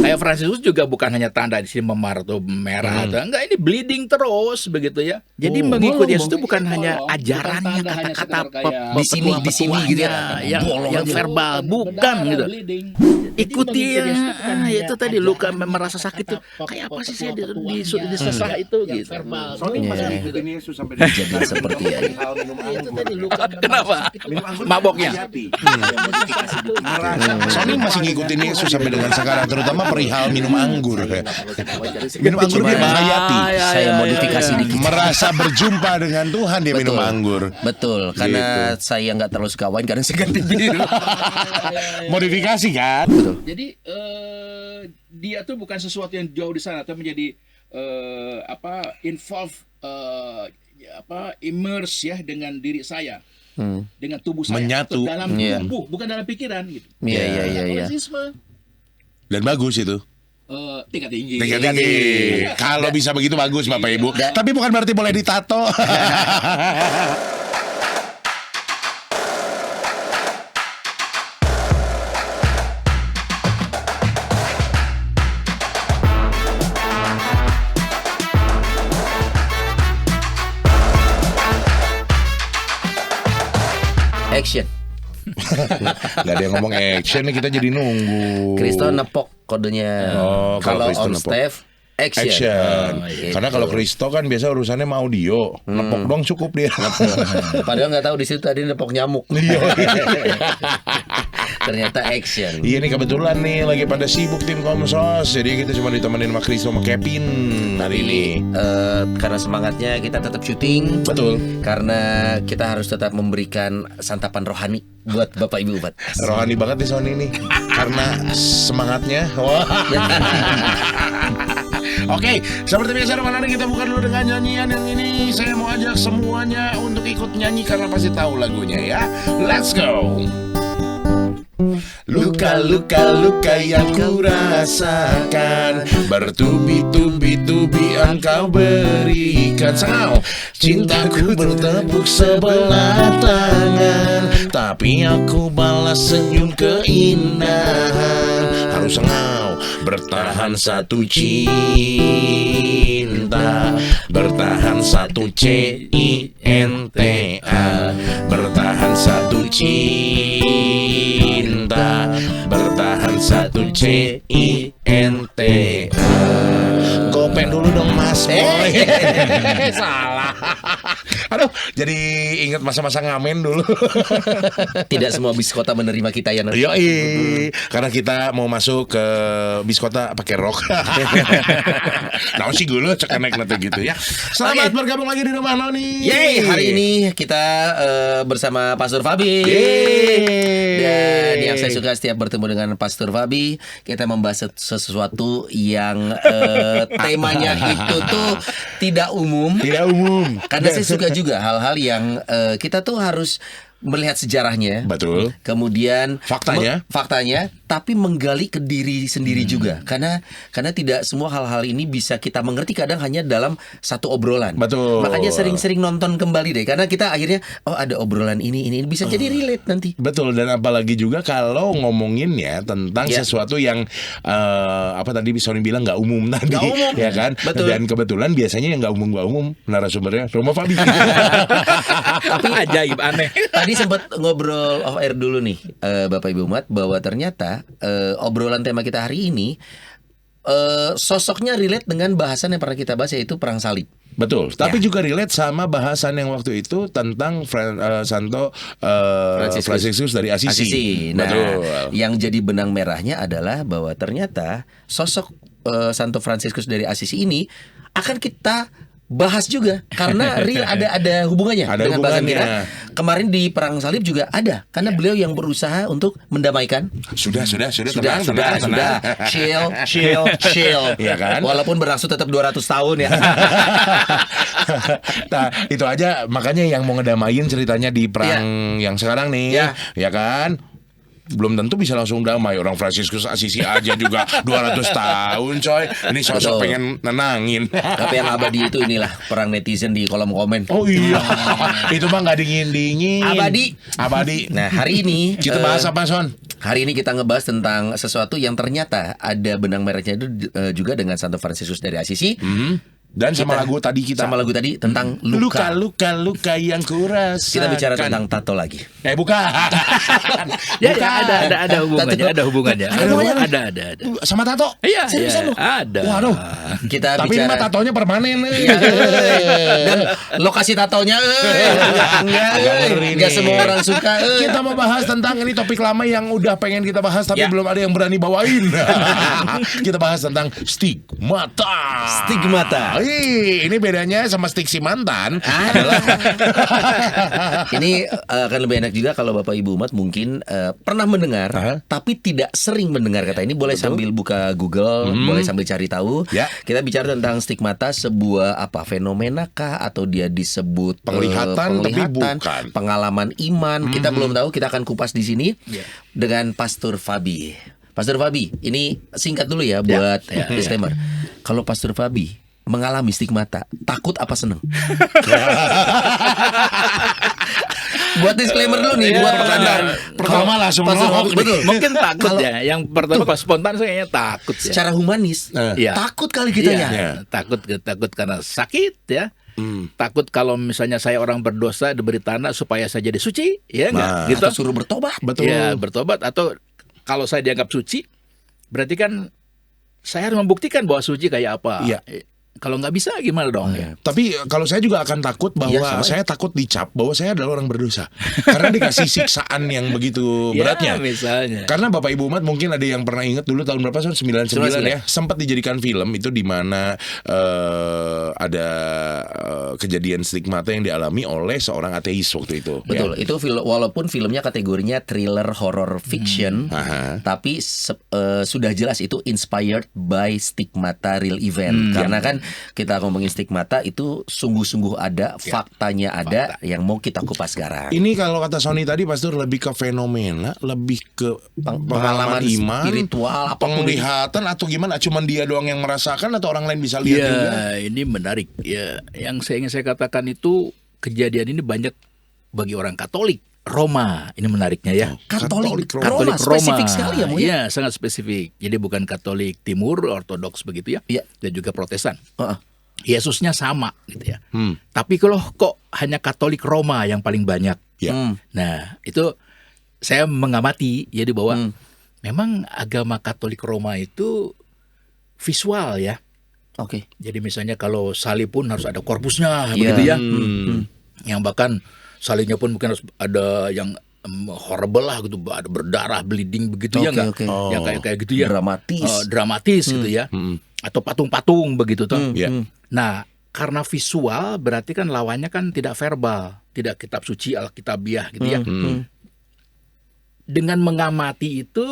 Kayak Fransiskus juga bukan hanya tanda di sini memar atau merah atau enggak, ini bleeding terus begitu ya. Jadi mengikuti Yesus itu bukan hanya ajarannya, kata-kata di sini gitu ya. yang verbal, bukan gitu. Ikuti itu tadi luka merasa sakit tuh. Kayak apa sih saya disesah itu gitu. Sony masih ngikutin Yesus sampai jadi seperti ya. Itu tadi luka. Kenapa? Maboknya. Sony masih ngikutin Yesus sampai dengan sekarang, terutama perihal minum anggur. Minum anggur dia menghayati. Saya modifikasi dikit. Merasa berjumpa dengan Tuhan dia minum anggur. Betul, karena saya nggak terlalu suka wine, kadang saya ganti biru. Modifikasi kan? Jadi dia tuh bukan sesuatu yang jauh di sana, tapi menjadi immerse ya dengan diri saya, dengan tubuh saya, Menyatu. dalam tubuh, bukan dalam pikiran gitu. Iya. Dan bagus itu. Tingkat tinggi. Tingkat tinggi. Kalau bisa begitu bagus Bapak Ibu. Tapi bukan berarti boleh ditato. Action. Gak ada yang ngomong action nih, kita jadi nunggu. Kristo nepok kodenya. Kalau Kalau Kristo on nepok. Steph action. Gitu. Karena kalau Kristo kan biasa urusannya sama audio, nepok dong cukup dia. Padahal nggak tahu di situ tadi nepok nyamuk. Ternyata action. Iya nih kebetulan nih lagi pada sibuk tim Komsos, jadi kita cuma ditemenin sama Kristo sama Kevin hari ini. Karena semangatnya kita tetap syuting. Betul. Karena kita harus tetap memberikan santapan rohani buat Bapak Ibu Umat. Rohani banget nih Sony nih. Karena semangatnya. Wah. Oke, seperti biasa Ramadan kita buka dulu dengan nyanyian yang ini. Saya mau ajak semuanya untuk ikut nyanyi karena pasti tahu lagunya ya. Let's go. Luka-luka yang ku rasakan, bertubi-tubi engkau berikan. Sangau, cintaku bertepuk sebelah tangan, tapi aku balas senyum keindahan. Harus sangau, bertahan satu cinta, bertahan satu cinta, bertahan satu cinta, bertahan satu cinta. Gopen dulu dong Mas Boy. Salah. Aduh, jadi ingat masa-masa ngamen dulu. Tidak semua bis kota menerima kita ya. Yoi, karena kita mau masuk ke bis kota pakai rok. Nah sih gue cek naik nanti gitu ya. Selamat bergabung lagi di Rumah Noni. Yeay, hari ini kita bersama Pastor Fabi. Yeay. Dan yang saya suka setiap bertemu dengan Pastor Fabi, kita membahas sesuatu yang temanya itu tuh tidak umum. Tidak umum. Karena saya suka juga hal-hal yang kita tuh harus melihat sejarahnya. Betul. Kemudian faktanya, tapi menggali ke diri sendiri juga. Karena tidak semua hal-hal ini bisa kita mengerti kadang hanya dalam satu obrolan. Betul. Makanya sering-sering nonton kembali deh. Karena kita akhirnya ada obrolan ini bisa jadi relate nanti. Betul, dan apalagi juga kalau ngomongin ya tentang sesuatu yang apa tadi Sony bilang nggak umum tadi, gak umum. Ya kan? Betul. Dan kebetulan biasanya yang nggak umum narasumbernya Roma Fabi. Tapi ajaib aneh. Tadi sempat ngobrol off air dulu nih, Bapak Ibu Umat, bahwa ternyata obrolan tema kita hari ini sosoknya relate dengan bahasan yang pernah kita bahas, yaitu perang salib. Betul, tapi juga relate sama bahasan yang waktu itu tentang Fransiskus dari Assisi. Nah, betul. Yang jadi benang merahnya adalah bahwa ternyata sosok Santo Fransiskus dari Assisi ini akan kita bahas juga karena real ada hubungannya dengan bahasan kita. Kemarin di perang salib juga ada, karena beliau yang berusaha untuk mendamaikan. Sudah. Tenang. Chill. Ya kan? Walaupun berlangsung tetap 200 tahun ya. Nah, itu aja makanya yang mau ngedamain ceritanya di perang yang sekarang nih, ya kan? belum tentu bisa langsung damai. Orang Fransiskus Asisi aja juga 200 tahun coy. Ini sosok Betul. pengen nenangin. Tapi yang abadi itu inilah perang netizen di kolom komen. Oh iya. Itu mah nggak dingin-dingin. Abadi. Nah, hari ini Kita bahas apa, Son? hari ini kita ngebahas tentang sesuatu yang ternyata ada benang merahnya itu juga dengan Santo Fransiskus dari Asisi. Dan sama lagu tadi kita. Sama lagu tadi tentang luka. Luka yang kurasa. Kita bicara tentang tato lagi. Bukan. Ya, Bukan. ada hubungannya, ada hubungannya. Ada. Sama tato? Iya, Seriusan lu? ada. Waduh. Kita Tapi ini mah bicara tatonya permanen. dan lokasi tatonya enggak semua orang suka. Kita mau bahas tentang ini topik lama yang udah pengen kita bahas tapi Ya. belum ada yang berani bawain. Kita bahas tentang stigmata. Stigmata. Ini bedanya sama stik si mantan. Ini akan lebih enak juga kalau Bapak Ibu umat mungkin pernah mendengar tapi tidak sering mendengar kata ini. Boleh sambil buka Google, boleh sambil cari tahu. Ya. Kita bicara tentang stigmata, sebuah fenomena kah atau dia disebut Penglihatan, tapi bukan. pengalaman iman. Kita belum tahu, kita akan kupas di sini dengan Pastor Fabi. Pastor Fabi, ini singkat dulu ya buat disclaimer. Kalau Pastor Fabi mengalami stigmata, takut apa seneng? Buat disclaimer dulu nih, buat pertanyaan Pertama langsung Pastor nolak. Fabi, betul. Mungkin takut ya. Yang pertama pas spontan saya kayaknya takut ya. Secara humanis, Iya. takut kali kita Iya, ya. takut karena sakit ya. Takut kalau misalnya saya orang berdosa diberi tanah supaya saya jadi suci, ya enggak? Gitu. Atau suruh bertobat. Betul. Ya, bertobat atau kalau saya dianggap suci, berarti kan saya harus membuktikan bahwa suci kayak apa. Iya. Kalau nggak bisa gimana dong? Ya. Tapi kalau saya juga akan takut bahwa Iya, sama. saya takut dicap bahwa saya adalah orang berdosa. Karena dikasih siksaan yang begitu beratnya. Ya, misalnya. Karena Bapak Ibu umat mungkin ada yang pernah ingat dulu tahun berapa, 99 ya, sempat dijadikan film itu di mana ada kejadian stigmata yang dialami oleh seorang ateis waktu itu. Betul, itu walaupun filmnya kategorinya thriller horror fiction, tapi sudah jelas itu inspired by stigmata real event. Karena kan kita ngomongin stigmata itu sungguh-sungguh ada, faktanya ada yang mau kita kupas sekarang. Ini kalau kata Sony tadi Pastor lebih ke fenomena, lebih ke pengalaman iman, spiritual, apapun penglihatan atau gimana? Cuman dia doang yang merasakan atau orang lain bisa lihat juga? Ya, ini menarik. Ya, yang ingin saya katakan itu kejadian ini banyak bagi orang Katolik. Roma, ini menariknya ya. Katolik Katolik Roma, spesifik sekali ya, Mu, ya? Iya, sangat spesifik. Jadi bukan Katolik Timur, Ortodoks begitu ya. Iya. Dan juga Protestan. Heeh. Yesusnya sama gitu ya. Tapi kalau kok hanya Katolik Roma yang paling banyak. Ya. Nah, itu saya mengamati jadi bahwa memang agama Katolik Roma itu visual ya. Oke. Jadi misalnya kalau salib pun harus ada korpusnya Iya. begitu ya. Yang bahkan salibnya pun mungkin harus ada yang horrible lah gitu, ada berdarah, bleeding begitu ya enggak? Oke. Yang kayak gitu ya. Dramatis. Dramatis gitu ya. Atau patung-patung begitu toh. Ya. Nah, karena visual berarti kan lawannya kan tidak verbal, tidak kitab suci Alkitabiah gitu ya. Dengan mengamati itu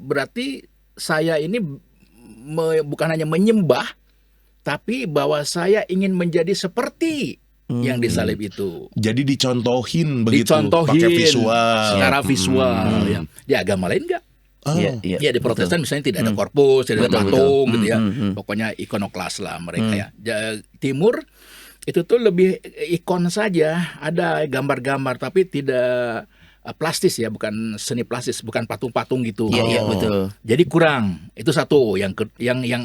berarti saya ini bukan hanya menyembah, tapi bahwa saya ingin menjadi seperti yang disalib itu. Jadi dicontohin begitu, Dicontohin pakai visual. secara visual ya. Di agama lain enggak? Iya, iya. Ya di Protestan misalnya tidak ada korpus, tidak ada patung gitu ya. Pokoknya ikonoklas lah mereka ya. Timur itu tuh lebih ikon saja, ada gambar-gambar tapi tidak plastis ya, bukan seni plastis, bukan patung-patung gitu. Iya, betul. Jadi kurang. Itu satu yang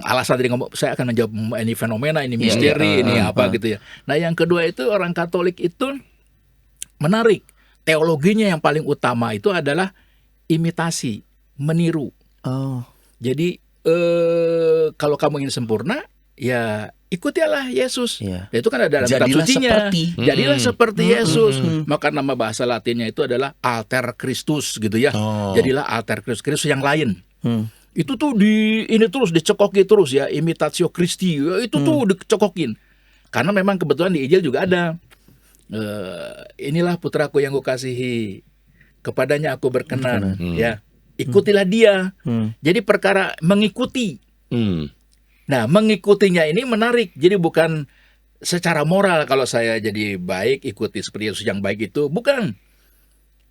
alasan tadi ngomong saya akan menjawab ini fenomena, ini misteri, ini apa gitu ya. Nah, yang kedua itu orang Katolik itu menarik. Teologinya yang paling utama itu adalah imitasi, meniru. Oh. Jadi kalau kamu ingin sempurna, ya ikutilah Yesus. Iya. Itu kan ada dalam kitab Jadilah sucinya. seperti. Jadilah seperti Yesus. Maka nama bahasa Latinnya itu adalah alter Christus gitu ya. Jadilah alter Christus, Kristus yang lain. Itu tuh ini terus dicekoki terus ya, imitatio Christi. Itu tuh dicekokin. Karena memang kebetulan di Injil juga ada. Inilah putraku yang kukasihi, kepadanya aku berkenan. Ya, ikutilah dia. Jadi perkara mengikuti. Nah, mengikutinya ini menarik. Jadi bukan secara moral kalau saya jadi baik, ikuti seperti Yesus yang baik itu. Bukan.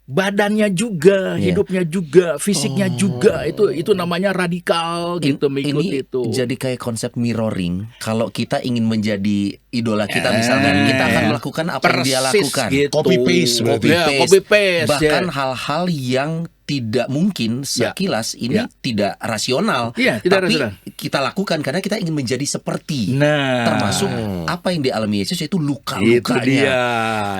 badannya juga, hidupnya juga, fisiknya juga, itu namanya radikal gitu, mengikuti ini itu. Jadi kayak konsep mirroring. Kalau kita ingin menjadi idola kita misalkan, kita akan melakukan apa yang dia lakukan. Gitu. Copy paste berarti. Copy paste. Bahkan hal-hal yang tidak mungkin sekilas ini tidak rasional, tidak tapi rasional. kita lakukan karena kita ingin menjadi seperti. Nah, termasuk apa yang dialami Yesus itu itu luka-lukanya. dia.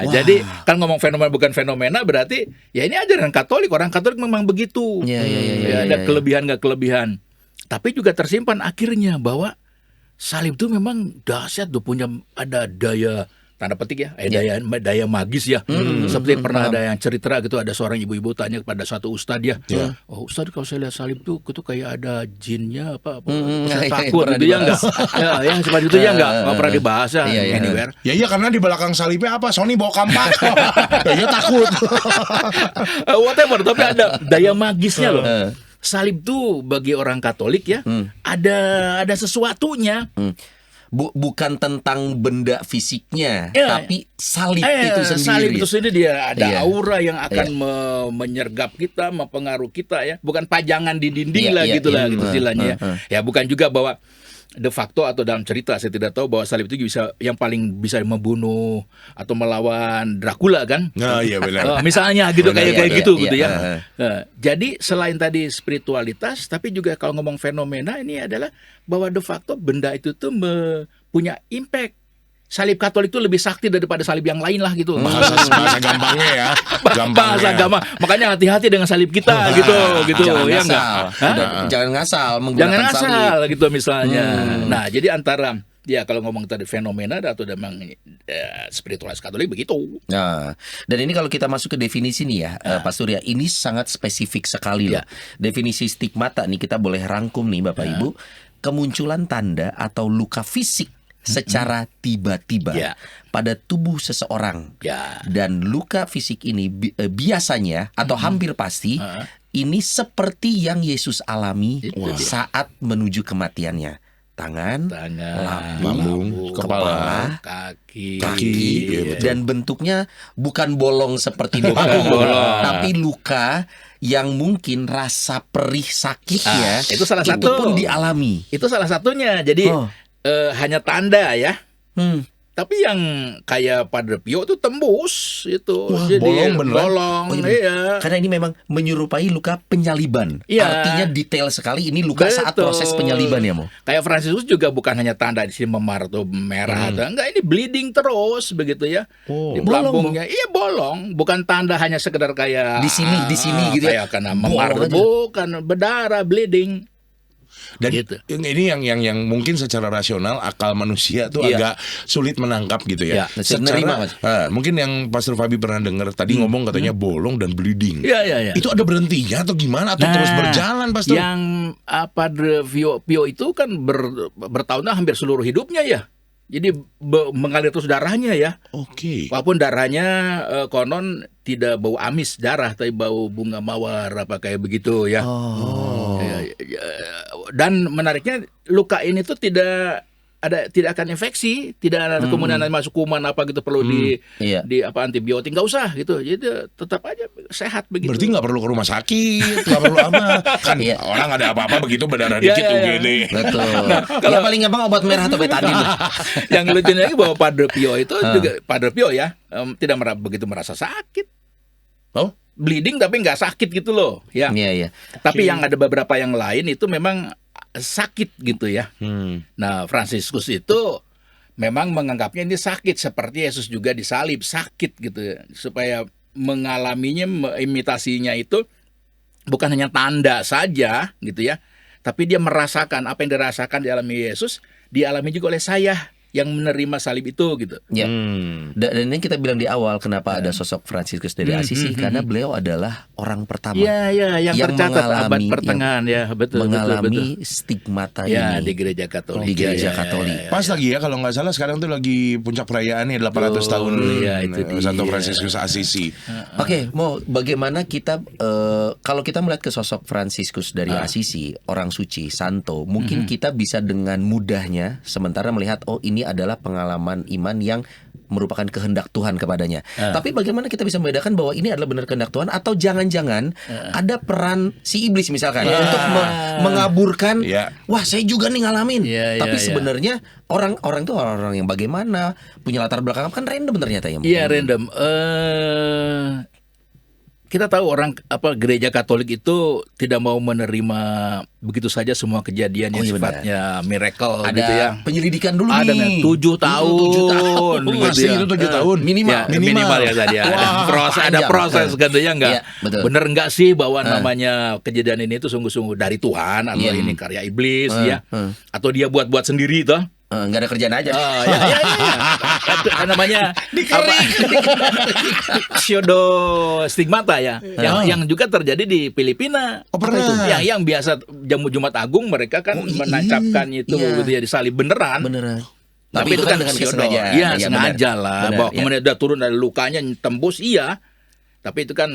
Jadi kan ngomong fenomena bukan fenomena berarti ya ini ajaran Katolik. Orang Katolik memang begitu. Ada kelebihan nggak kelebihan. Tapi juga tersimpan akhirnya bahwa salib itu memang dahsyat tuh, punya ada daya tanda petik ya, daya magis ya. Seperti pernah ada yang cerita gitu, ada seorang ibu-ibu tanya kepada satu ustadz ya, oh ustadz kalau saya lihat salib itu kayak ada jinnya apa saya takut gitu ya enggak? ya seperti itu ya enggak pernah dibahas ya anywhere. Ya karena di belakang salibnya apa? Sony bawa kampak. Ya takut. Whatever, tapi ada daya magisnya loh. Salib tuh bagi orang Katolik ya, ada sesuatunya. Bukan tentang benda fisiknya, tapi salib itu sendiri. Salib itu sendiri dia ada aura yang akan menyergap kita, mempengaruhi kita ya. Bukan pajangan di dinding gitu istilahnya ya. Ya bukan juga bahwa de facto atau dalam cerita saya tidak tahu bahwa salib itu yang paling bisa membunuh atau melawan Dracula kan? Iya benar. Misalnya gitu kayak gitu ya. Jadi selain tadi spiritualitas, tapi juga kalau ngomong fenomena ini adalah bahwa de facto benda itu tuh punya impact. Salib Katolik itu lebih sakti daripada salib yang lain lah gitu. Bahasa gampangnya ya. Bahasa gampang. Makanya hati-hati dengan salib kita gitu ya enggak. Jangan ngasal menggunakan salib gitu misalnya. Nah, jadi antara kalau ngomong tadi fenomena atau memang spiritualis Katolik begitu. Nah, dan ini kalau kita masuk ke definisi nih ya, Pak Surya, ini sangat spesifik sekali loh. Definisi stigmata nih kita boleh rangkum nih Bapak Ibu. Kemunculan tanda atau luka fisik secara tiba-tiba pada tubuh seseorang, dan luka fisik ini biasanya atau hampir pasti ini seperti yang Yesus alami saat menuju kematiannya. Tangan, lambung, kepala, kaki, dan bentuknya bukan bolong seperti dokter, tapi luka yang mungkin rasa perih sakitnya itu salah satu itu pun dialami. Itu salah satunya. Jadi hanya tanda ya. Tapi yang kayak Padre Pio itu tembus itu. Wah, jadi bolong. Karena ini memang menyerupai luka penyaliban. Artinya detail sekali ini luka saat proses penyaliban ya, Mo. Kayak Fransiskus juga bukan hanya tanda di sini memar atau merah atau enggak, ini bleeding terus begitu ya. Di lambungnya bolong, bukan tanda hanya sekedar kayak di sini gitu ya. Kayak karena memar, bukan berdarah, bleeding. Dan gitu. Ini yang mungkin secara rasional akal manusia tuh agak sulit menangkap gitu ya. Mungkin yang Pastor Fabi pernah dengar tadi ngomong katanya bolong dan bleeding. Itu ada berhentinya atau gimana atau terus berjalan, Pastor? Yang Padre Pio itu kan bertahun hampir seluruh hidupnya ya. Jadi mengalir terus darahnya ya. Walaupun darahnya konon tidak bau amis darah, tapi bau bunga mawar apa kayak begitu ya. Dan menariknya luka ini tuh tidak akan infeksi, tidak ada kemudian masuk kuman apa gitu perlu di antibiotik, nggak usah gitu. Jadi tetap aja sehat begitu. Berarti nggak perlu ke rumah sakit, nggak perlu apa. Kan orang ada apa-apa begitu berdarah dikit gini. Betul. Kalau paling gampang obat merah atau betadin. Yang lucunya lagi bahwa Padre Pio itu juga Padre Pio ya tidak begitu merasa sakit. Bleeding tapi nggak sakit gitu loh ya. Tapi yang ada beberapa yang lain itu memang sakit gitu ya. Nah, Fransiskus itu memang menganggapnya ini sakit seperti Yesus juga disalib, sakit gitu ya. Supaya mengalaminya, imitasinya itu bukan hanya tanda saja gitu ya, tapi dia merasakan apa yang dirasakan dialami Yesus, dialami juga oleh saya yang menerima salib itu gitu. Dan ini kita bilang di awal kenapa ada sosok Fransiskus dari Asisi, karena beliau adalah orang pertama yang tercatat abad pertengahan mengalami stigmata ini di gereja Katolik. Di gereja Katolik. Pas lagi ya kalau nggak salah sekarang tuh lagi puncak perayaannya 800 tahun Santo Fransiskus Asisi. Oke, mau bagaimana kita kalau kita melihat ke sosok Fransiskus dari Asisi, orang suci, santo, mungkin kita bisa dengan mudahnya sementara melihat ini adalah pengalaman iman yang merupakan kehendak Tuhan kepadanya. Tapi bagaimana kita bisa membedakan bahwa ini adalah benar kehendak Tuhan atau jangan-jangan ada peran si iblis misalkan untuk mengaburkan, wah saya juga nih ngalamin. Tapi sebenarnya orang itu orang yang bagaimana, punya latar belakang kan random ternyata ya. Iya, random. Kita tahu gereja Katolik itu tidak mau menerima begitu saja semua kejadian yang sifatnya miracle ada gitu ya. Penyelidikan dulu ada nih. 7 tahun. Pasti itu 7 tahun. Minimal ya tadi ya. Ada proses katanya enggak. Bener enggak sih bahwa namanya kejadian ini itu sungguh-sungguh dari Tuhan atau ini karya iblis ya. Atau dia buat-buat sendiri toh. Nggak ada kerjaan aja. Namanya pseudostigmata ya. Yang juga terjadi di Filipina. Pernah. Yang biasa jamu Jumat Agung mereka kan menancapkan itu gitu ya, disalib beneran. Tapi itu kan dengan kesengajaan. Iya, sengaja lah. Bahwa kemudian udah turun dari lukanya tembus tapi itu kan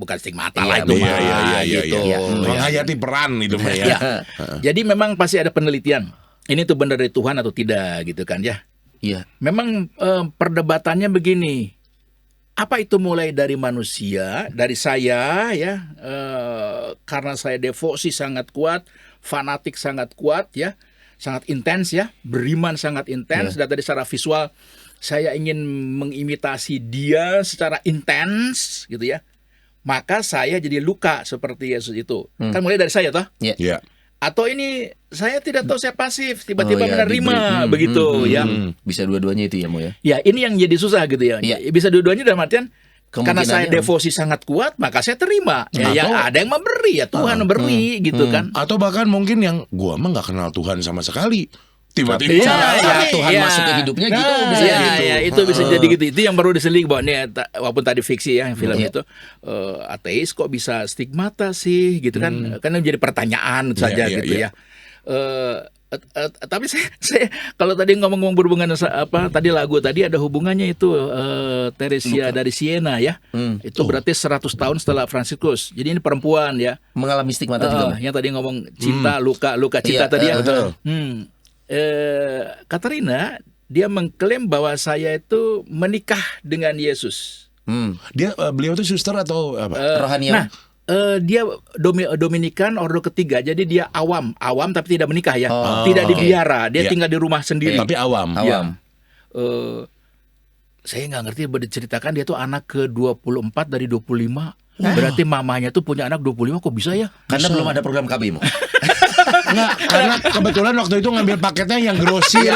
bukan stigmata lah itu gitu. Menghayati peran itu mah ya. Jadi memang pasti ada penelitian. Ini tuh benar dari Tuhan atau tidak gitu kan ya. Iya. Memang perdebatannya begini. Apa itu mulai dari manusia, dari saya ya, karena saya devosi sangat kuat, fanatik sangat kuat ya, sangat intens ya, beriman sangat intens. Dan tadi secara visual saya ingin mengimitasi dia secara intens gitu ya. Maka saya jadi luka seperti Yesus itu. Kan mulai dari saya toh? Iya. Atau ini saya tidak tahu, saya pasif, tiba-tiba menerima begitu ya. Bisa dua-duanya itu ya Mo ya. Ya ini yang jadi susah gitu ya. Bisa dua-duanya dalam artian karena saya devosi sangat kuat maka saya terima. Ya ada yang memberi ya, Tuhan memberi gitu kan. Atau bahkan mungkin yang gua mah nggak kenal Tuhan sama sekali. Tiba-tiba Tuhan masuk ke hidupnya gitu bisa gitu. Itu bisa jadi gitu. Itu yang perlu diseling bahwa nih walaupun tadi fiksi ya film itu ateis kok bisa stigmata sih gitu kan. Kan menjadi pertanyaan saja gitu ya. Tapi saya kalau tadi ngomong berhubungan tadi lagu tadi ada hubungannya itu Teresia dari Siena ya. Itu berarti 100 tahun setelah Fransiskus. Jadi ini perempuan ya. Mengalami stigmata juga. Yang tadi ngomong cinta, luka cinta tadi ya. Katarina dia mengklaim bahwa saya itu menikah dengan Yesus. Beliau itu suster atau apa? Rohaniawan. Dia Dominikan ordo ketiga, jadi dia awam tapi tidak menikah ya, tidak dibiara, dia tinggal di rumah sendiri. Tapi awam. Saya nggak ngerti, diceritakan dia tuh anak ke-24 dari 25. Berarti mamanya tuh punya anak 25, kok bisa ya? Karena belum ada program KB Mo. Enggak, karena kebetulan waktu itu ngambil paketnya yang grosir.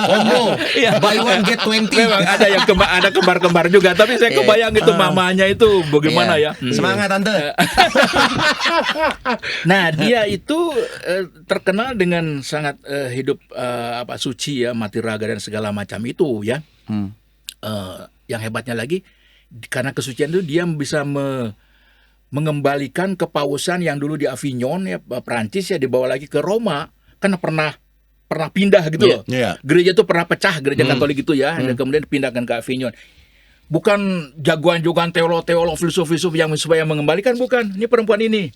Combo, buy one get 20. Memang ada yang ada kembar-kembar juga, tapi saya kebayang itu mamanya itu bagaimana ya. Semangat tante. Nah, dia itu terkenal dengan sangat hidup suci ya, mati raga dan segala macam itu ya. Yang hebatnya lagi, karena kesucian itu dia bisa mengembalikan kepausan yang dulu di Avignon ya, Prancis ya, dibawa lagi ke Roma. Karena pernah pindah gitu loh. Gereja itu pernah pecah, gereja Katolik itu ya, dan kemudian dipindahkan ke Avignon. Bukan jagoan-jagoan teolog, filsuf-filsuf yang supaya mengembalikan, bukan. Ini perempuan ini.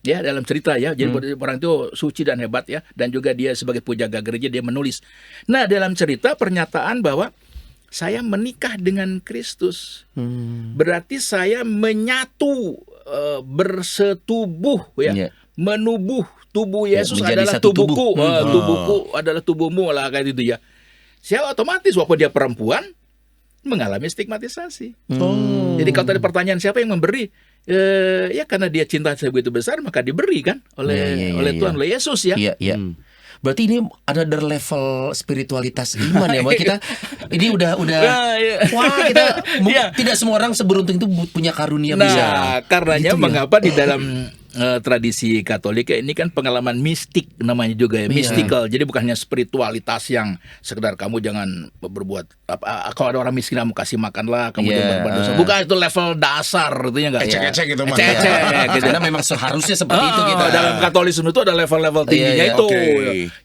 Ya, dalam cerita ya. Jadi orang itu suci dan hebat ya, dan juga dia sebagai penjaga gereja dia menulis. Nah, dalam cerita pernyataan bahwa saya menikah dengan Kristus, berarti saya menyatu, bersetubuh ya, menubuh tubuh Yesus adalah tubuhku, tubuhku adalah tubuhmu lah kayak gitu ya. Saya otomatis walaupun dia perempuan mengalami stigmatisasi. Jadi kalau tadi pertanyaan siapa yang memberi, ya karena dia cinta sebegitu besar maka diberi kan oleh Tuhan, oleh Yesus ya. Berarti ini ada level spiritualitas iman ya, Mbak. Kita ini udah wah, kita tidak semua orang seberuntung itu punya karunia bisa. Nah, karenanya gitu mengapa di dalam tradisi Katolik ini kan pengalaman mistik namanya juga ya, mystical. Jadi bukan hanya spiritualitas yang sekedar kamu jangan berbuat kalau ada orang miskin kamu kasih makanlah, kamu jangan berbuat dosa. Bukan, itu level dasar artinya enggak ya. Ecek-ecek gitu mah. Ecek-ecek. Karena memang seharusnya seperti itu kita. Dalam Katolisme itu ada level-level tingginya itu.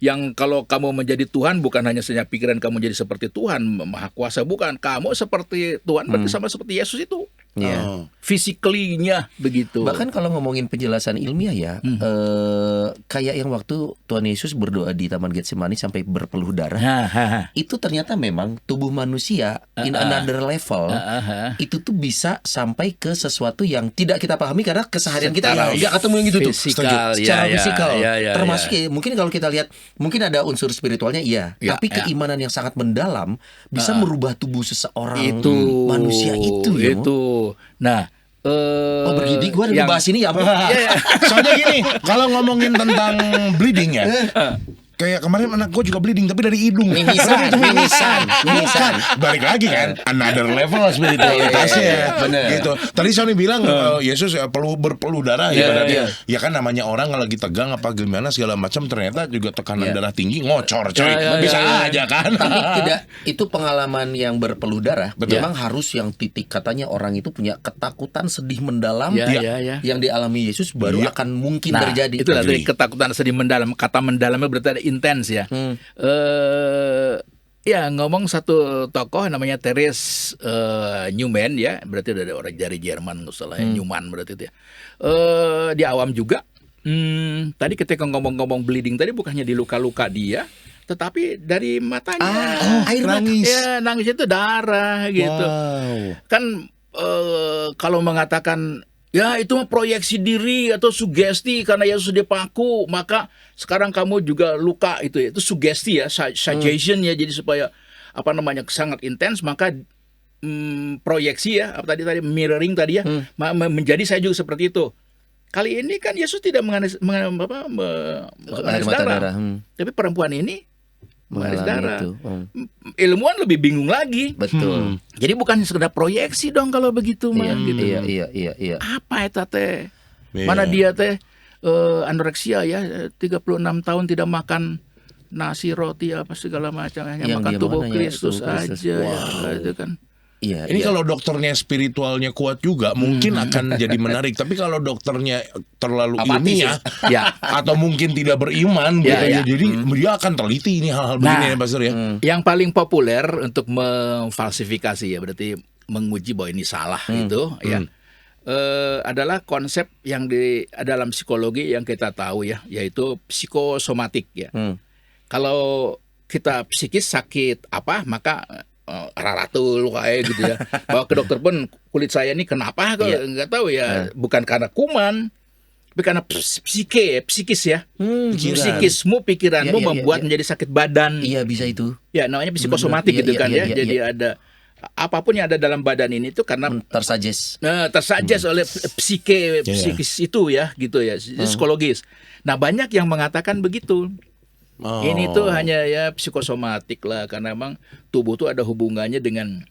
Yang kalau kamu menjadi Tuhan bukan hanya saja pikiran kamu jadi seperti Tuhan, maha kuasa, bukan. Kamu seperti Tuhan berarti sama seperti Yesus itu. physically-nya begitu. Bahkan kalau ngomongin penjelasan ilmiah ya, kayak yang waktu Tuhan Yesus berdoa di Taman Getsemani sampai berpeluh darah, itu ternyata memang tubuh manusia in another level, itu tuh bisa sampai ke sesuatu yang tidak kita pahami karena keseharian kita nggak ketemu yang gitu tuh. Secara fisikal, termasuk ya, mungkin kalau kita lihat, mungkin ada unsur spiritualnya tapi keimanan yang sangat mendalam bisa merubah tubuh seseorang, manusia itu. Nah, begini gue udah bahas ini ya. Soalnya gini, kalau ngomongin tentang bleeding ya, kayak kemarin anak gue juga bleeding tapi dari hidung. Mimisan. Balik lagi kan, another level spiritualitasnya. Gitu. Tadi Sony bilang Yesus berpeluh darah ya kan, namanya orang lagi tegang apa gimana segala macam, ternyata juga tekanan darah tinggi ngocor coy. Bisa aja kan. Tapi tidak, itu pengalaman yang berpeluh darah. Memang harus yang titik katanya orang itu punya ketakutan sedih mendalam yang dialami Yesus baru akan mungkin terjadi. Itu tadi ketakutan sedih mendalam. Kata mendalamnya berarti ada intens ya. Ya, ngomong satu tokoh namanya Therese Newman ya, berarti ada orang dari Jerman, nggak salah ya, Newman berarti itu ya. Dia awam juga. Tadi ketika ngomong-ngomong bleeding tadi bukannya di luka-luka dia, tetapi dari matanya. Air nangis. Ya, nangis itu darah gitu. Kan kalau mengatakan ya itu proyeksi diri atau sugesti karena Yesus dipaku, maka sekarang kamu juga luka itu sugesti ya, suggestion ya, jadi supaya sangat intens, maka proyeksi ya, tadi mirroring tadi ya, menjadi saya juga seperti itu. Kali ini kan Yesus tidak mengalis darah. Tapi perempuan ini mengalis darah. Ilmuwan lebih bingung lagi. Betul. Jadi bukan sekedar proyeksi dong kalau begitu mah gitu. Iya. Apa eta teh? Mana dia teh anoreksia ya, 36 tahun tidak makan nasi, roti apa segala macam, hanya makan tubuh Kristus aja ya, itu kan. Ini kalau dokternya spiritualnya kuat juga mungkin akan jadi menarik. Tapi kalau dokternya terlalu ilmiah atau mungkin tidak beriman jadi dia akan teliti ini hal-hal begini ya Pastor ya. Yang paling populer untuk memfalsifikasi ya, berarti menguji bahwa ini salah itu ya, adalah konsep yang dalam psikologi yang kita tahu ya, yaitu psikosomatik ya. Kalau kita psikis sakit apa, maka raratul kayak gitu ya. Bawa ke dokter pun, kulit saya ini kenapa kok nggak tahu ya, bukan karena kuman, tapi karena psikis ya. Psikismu, pikiranmu membuat menjadi sakit badan. Iya, bisa itu. Ya, namanya psikosomatik gitu kan ya. Jadi ada apapun yang ada dalam badan ini itu karena tersuggest oleh psikis itu ya, gitu ya, psikologis. Nah, banyak yang mengatakan begitu. Ini tuh hanya ya psikosomatik lah, karena emang tubuh tuh ada hubungannya dengan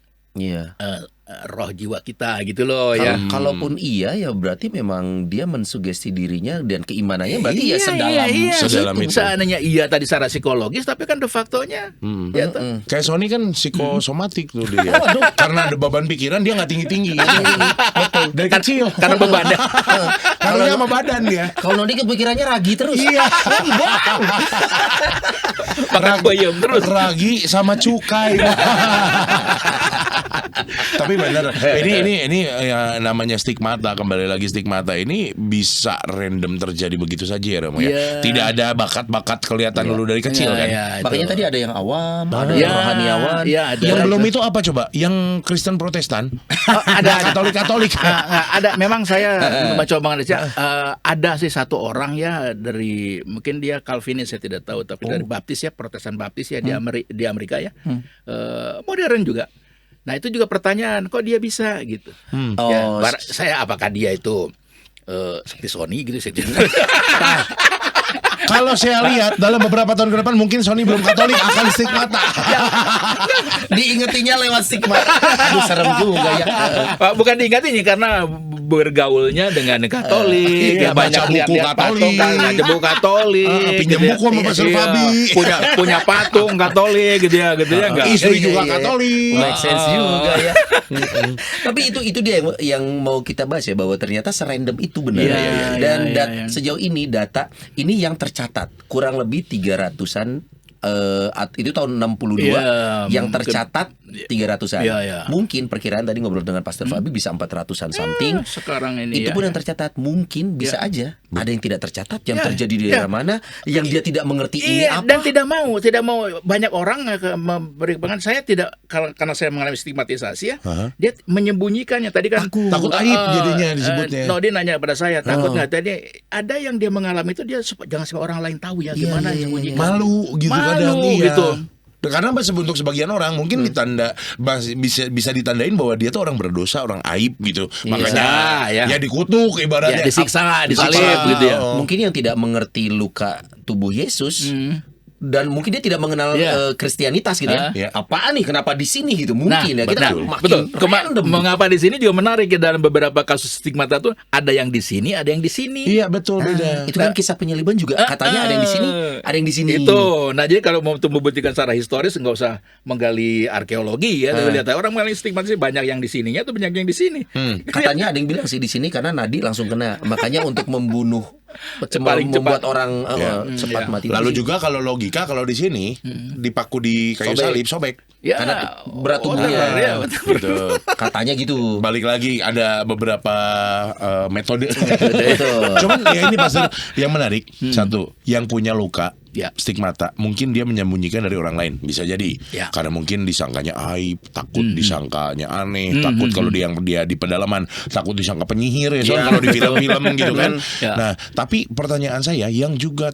roh jiwa kita gitu loh ya. Kalaupun iya ya berarti memang dia mensugesti dirinya dan keimanannya berarti sedalam itu. Seandainya tadi secara psikologis, tapi kan de factonya kayak Sony kan psikosomatik tuh dia. Karena ada beban pikiran dia nggak tinggi-tinggi. Betul. Dari kecil. Karena bebannya. Kalau dia sama badan dia. Kalau Nodi kepikirannya ragi terus. Makan bayam terus. Ragi sama cukai. Tapi benar, ini ya, namanya stigmata, kembali lagi stigmata ini bisa random terjadi begitu saja ya Romo ya. Tidak ada bakat-bakat kelihatan dulu dari kecil kan. Makanya tadi ada yang awam, ada yang rohaniawan. Yang belum itu apa coba? Yang Kristen Protestan? Ada Katolik. Ada. Memang saya mencoba menganalisa. Ada sih satu orang ya dari, mungkin dia Calvinis saya tidak tahu, tapi dari Baptis ya, Protestan Baptis ya di Amerika ya. Modern juga. Nah, itu juga pertanyaan, kok dia bisa gitu. Saya apakah dia itu seperti Sony gitu saya. Kalau saya lihat dalam beberapa tahun ke depan mungkin Sony belum Katolik akan stigmata. Diingetinya lewat stigmata. Aduh, serem juga ya. Bukan diingetinya karena bergaulnya dengan Katolik, baca buku Katolik, baca buku Katolik, pinjam buku sama Pastor Fabi, punya patung Katolik gitu ya enggak. Istri juga Katolik. Make sense juga ya. Tapi itu dia yang mau kita bahas ya, bahwa ternyata serandom itu benar. Dan sejauh ini data ini yang tercatat kurang lebih 300-an itu tahun 62 yang tercatat 300-an. Iya, iya. Mungkin perkiraan tadi ngobrol dengan Pastor Fabi bisa 400-an something. Sekarang ini Itu pun yang tercatat. Mungkin bisa aja ada yang tidak tercatat, yang terjadi di daerah mana, yang dia tidak mengerti ini apa. Dan tidak mau banyak orang memberi pengen. Saya tidak, karena saya mengalami stigmatisasi ya. Dia menyembunyikannya tadi kan. Takut aib jadinya disebutnya. Dia nanya pada saya, takut nggak? Tadi ada yang dia mengalami itu, dia jangan sampai orang lain tahu ya gimana sembunyikan. Malu gitu kadang. Gitu. Karena untuk sebagian orang mungkin bisa ditandain bahwa dia tuh orang berdosa, orang aib gitu. Makanya ya dikutuk ibaratnya. Disiksa, disalib gitu ya. Mungkin yang tidak mengerti luka tubuh Yesus dan mungkin dia tidak mengenal Kristianitas gitu ya. Apaan nih? Kenapa di sini gitu? Mungkin kita makin random. Mengapa di sini juga menarik ya, dalam beberapa kasus stigmata tuh ada yang di sini, ada yang di sini. Iya betul, beda. Itu kan kisah penyaliban juga katanya ada yang di sini, ada yang di sini. Itu. Nah, jadi kalau mau membuktikan secara historis nggak usah menggali arkeologi ya. Lihat orang mengalami stigmatisasi banyak yang di sininya tuh banyak yang di sini. Katanya ada yang bilang sih di sini karena nadi langsung kena. Makanya untuk membunuh membuat orang cepat mati. Lalu juga kalau logika, kalau di sini dipaku di kayu salib sobek. Ya, karena berat tubuhnya. Gitu. Katanya gitu. Balik lagi ada beberapa metode. Cuman ya ini Pastor yang menarik. Satu, yang punya luka stigmata, mungkin dia menyembunyikan dari orang lain, bisa jadi karena mungkin disangkanya aib, takut disangkanya aneh, takut kalau dia di pedalaman, takut disangka penyihir ya, soalnya kalau di film-film gitu kan. Nah, tapi pertanyaan saya yang juga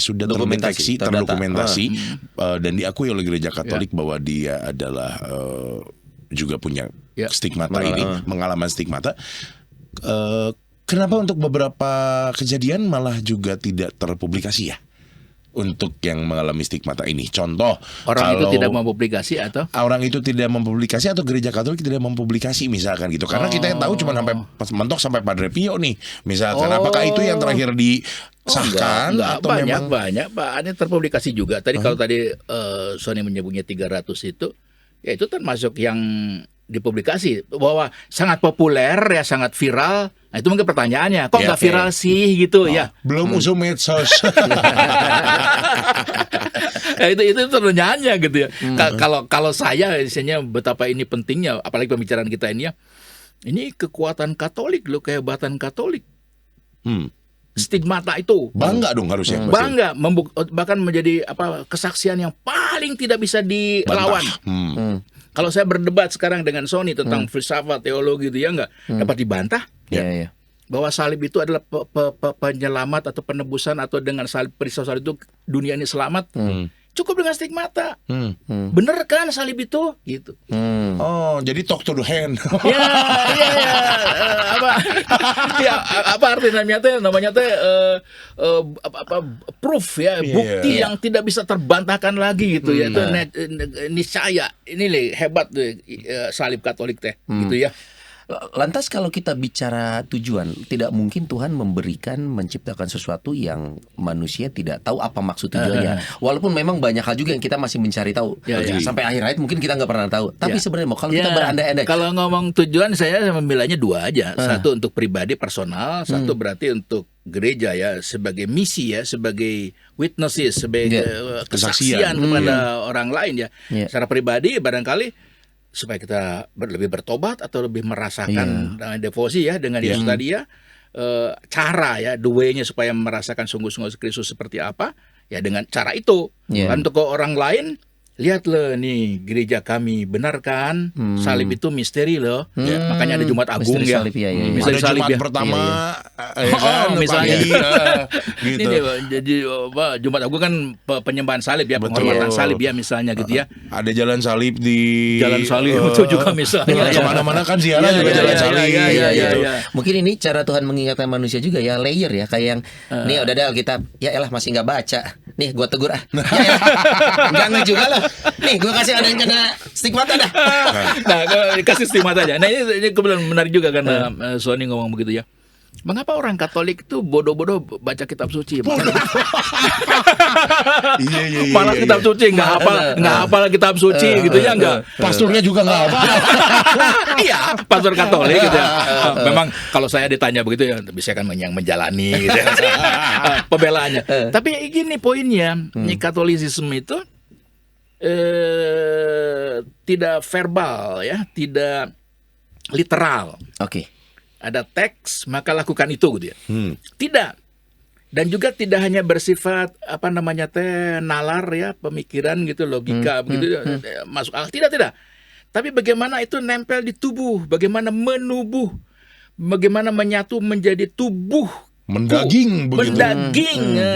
sudah terdokumentasi dan diakui oleh gereja Katolik bahwa dia adalah juga punya stigmata ini, mengalami stigmata. Kenapa untuk beberapa kejadian malah juga tidak terpublikasi ya? Untuk yang mengalami stigmata ini, contoh orang itu tidak mempublikasi atau orang itu tidak mempublikasi atau gereja Katolik tidak mempublikasi misalkan gitu, karena kita yang tahu cuma sampai mentok sampai Padre Pio nih misalkan. Apakah itu yang terakhir disahkan atau memang banyak Pak, ada terpublikasi juga. Tadi kalau tadi Sony menyebutnya 300 itu, ya itu termasuk yang dipublikasi bahwa sangat populer ya, sangat viral. Nah, itu mungkin pertanyaannya, kok nggak viral sih gitu ya? Belum usum medsos. Ya, itu pertanyaannya gitu ya. Kalau saya misalnya betapa ini pentingnya, apalagi pembicaraan kita ini ya, ini kekuatan Katolik loh, kehebatan Katolik. Stigmata itu bangga dong harusnya. Bangga, bahkan menjadi kesaksian yang paling tidak bisa dilawan. Kalau saya berdebat sekarang dengan Sony tentang filsafat, teologi itu ya dapat dibantah. Bahwa salib itu adalah penyelamat atau penebusan, atau dengan peristiwa salib itu dunia ini selamat. Cukup dengan stigmata. Bener kan salib itu? Gitu. Oh, jadi talk to the hand. Apa artinya namanya teh proof ya, bukti yang tidak bisa terbantahkan lagi gitu ya. Itu niscaya. Ini hebat tuh salib Katolik teh gitu ya. Lantas kalau kita bicara tujuan, tidak mungkin Tuhan menciptakan sesuatu yang manusia tidak tahu apa maksud tujuannya. Walaupun memang banyak hal juga yang kita masih mencari tahu. Sampai akhir hayat mungkin kita nggak pernah tahu. Tapi sebenarnya kalau kita berandai-andai, kalau ngomong tujuan, saya memilihnya dua aja. Satu untuk pribadi personal, satu berarti untuk gereja ya, sebagai misi ya, sebagai witnesses, sebagai kesaksian kepada orang lain ya. Secara pribadi barangkali supaya kita lebih bertobat atau lebih merasakan devosi ya dengan Yesus tadi ya, cara ya, the way-nya supaya merasakan sungguh-sungguh Kristus seperti apa ya, dengan cara itu. Untuk ke orang lain, lihat loh nih gereja kami, benar kan? Salib itu misteri loh. Makanya ada Jumat Agung misteri ya. salib, Misteri ada salib Jumat pertama misalnya gitu. Ini jadi Jumat Agung kan penyembahan salib ya, penghormatan salib ya misalnya gitu ya. Ada jalan salib di Jalan salib itu juga misalnya. Kemana-mana kan ziarah juga jalan salib. Mungkin ini cara Tuhan mengingatkan manusia juga ya, layer ya, kayak yang nih udah ada Alkitab, ya elah masih nggak baca. Nih gua tegur enggak juga lah. Nih gue kasih ada yang kena stigmata dah. Nah, kasih stigmata aja. Nah, ini kebetulan menarik juga karena Sony ngomong begitu ya. Mengapa orang Katolik itu bodoh-bodoh baca kitab suci? Malah kitab suci nggak hafal kitab suci gitu ya, nggak. Pasturnya juga nggak hafal. Iya, pastor Katolik gitu ya. Memang kalau saya ditanya begitu ya, bisa kan yang menjalani gitu ya. Pembelaannya. Tapi gini poinnya, Katolisisme itu tidak verbal ya, tidak literal. Oke. Ada teks maka lakukan itu gitu ya. Tidak. Dan juga tidak hanya bersifat nalar ya, pemikiran gitu, logika begitu masuk akal. Tidak. Tapi bagaimana itu nempel di tubuh, bagaimana menubuh, bagaimana menyatu menjadi tubuh, mendaging begitu. Nah,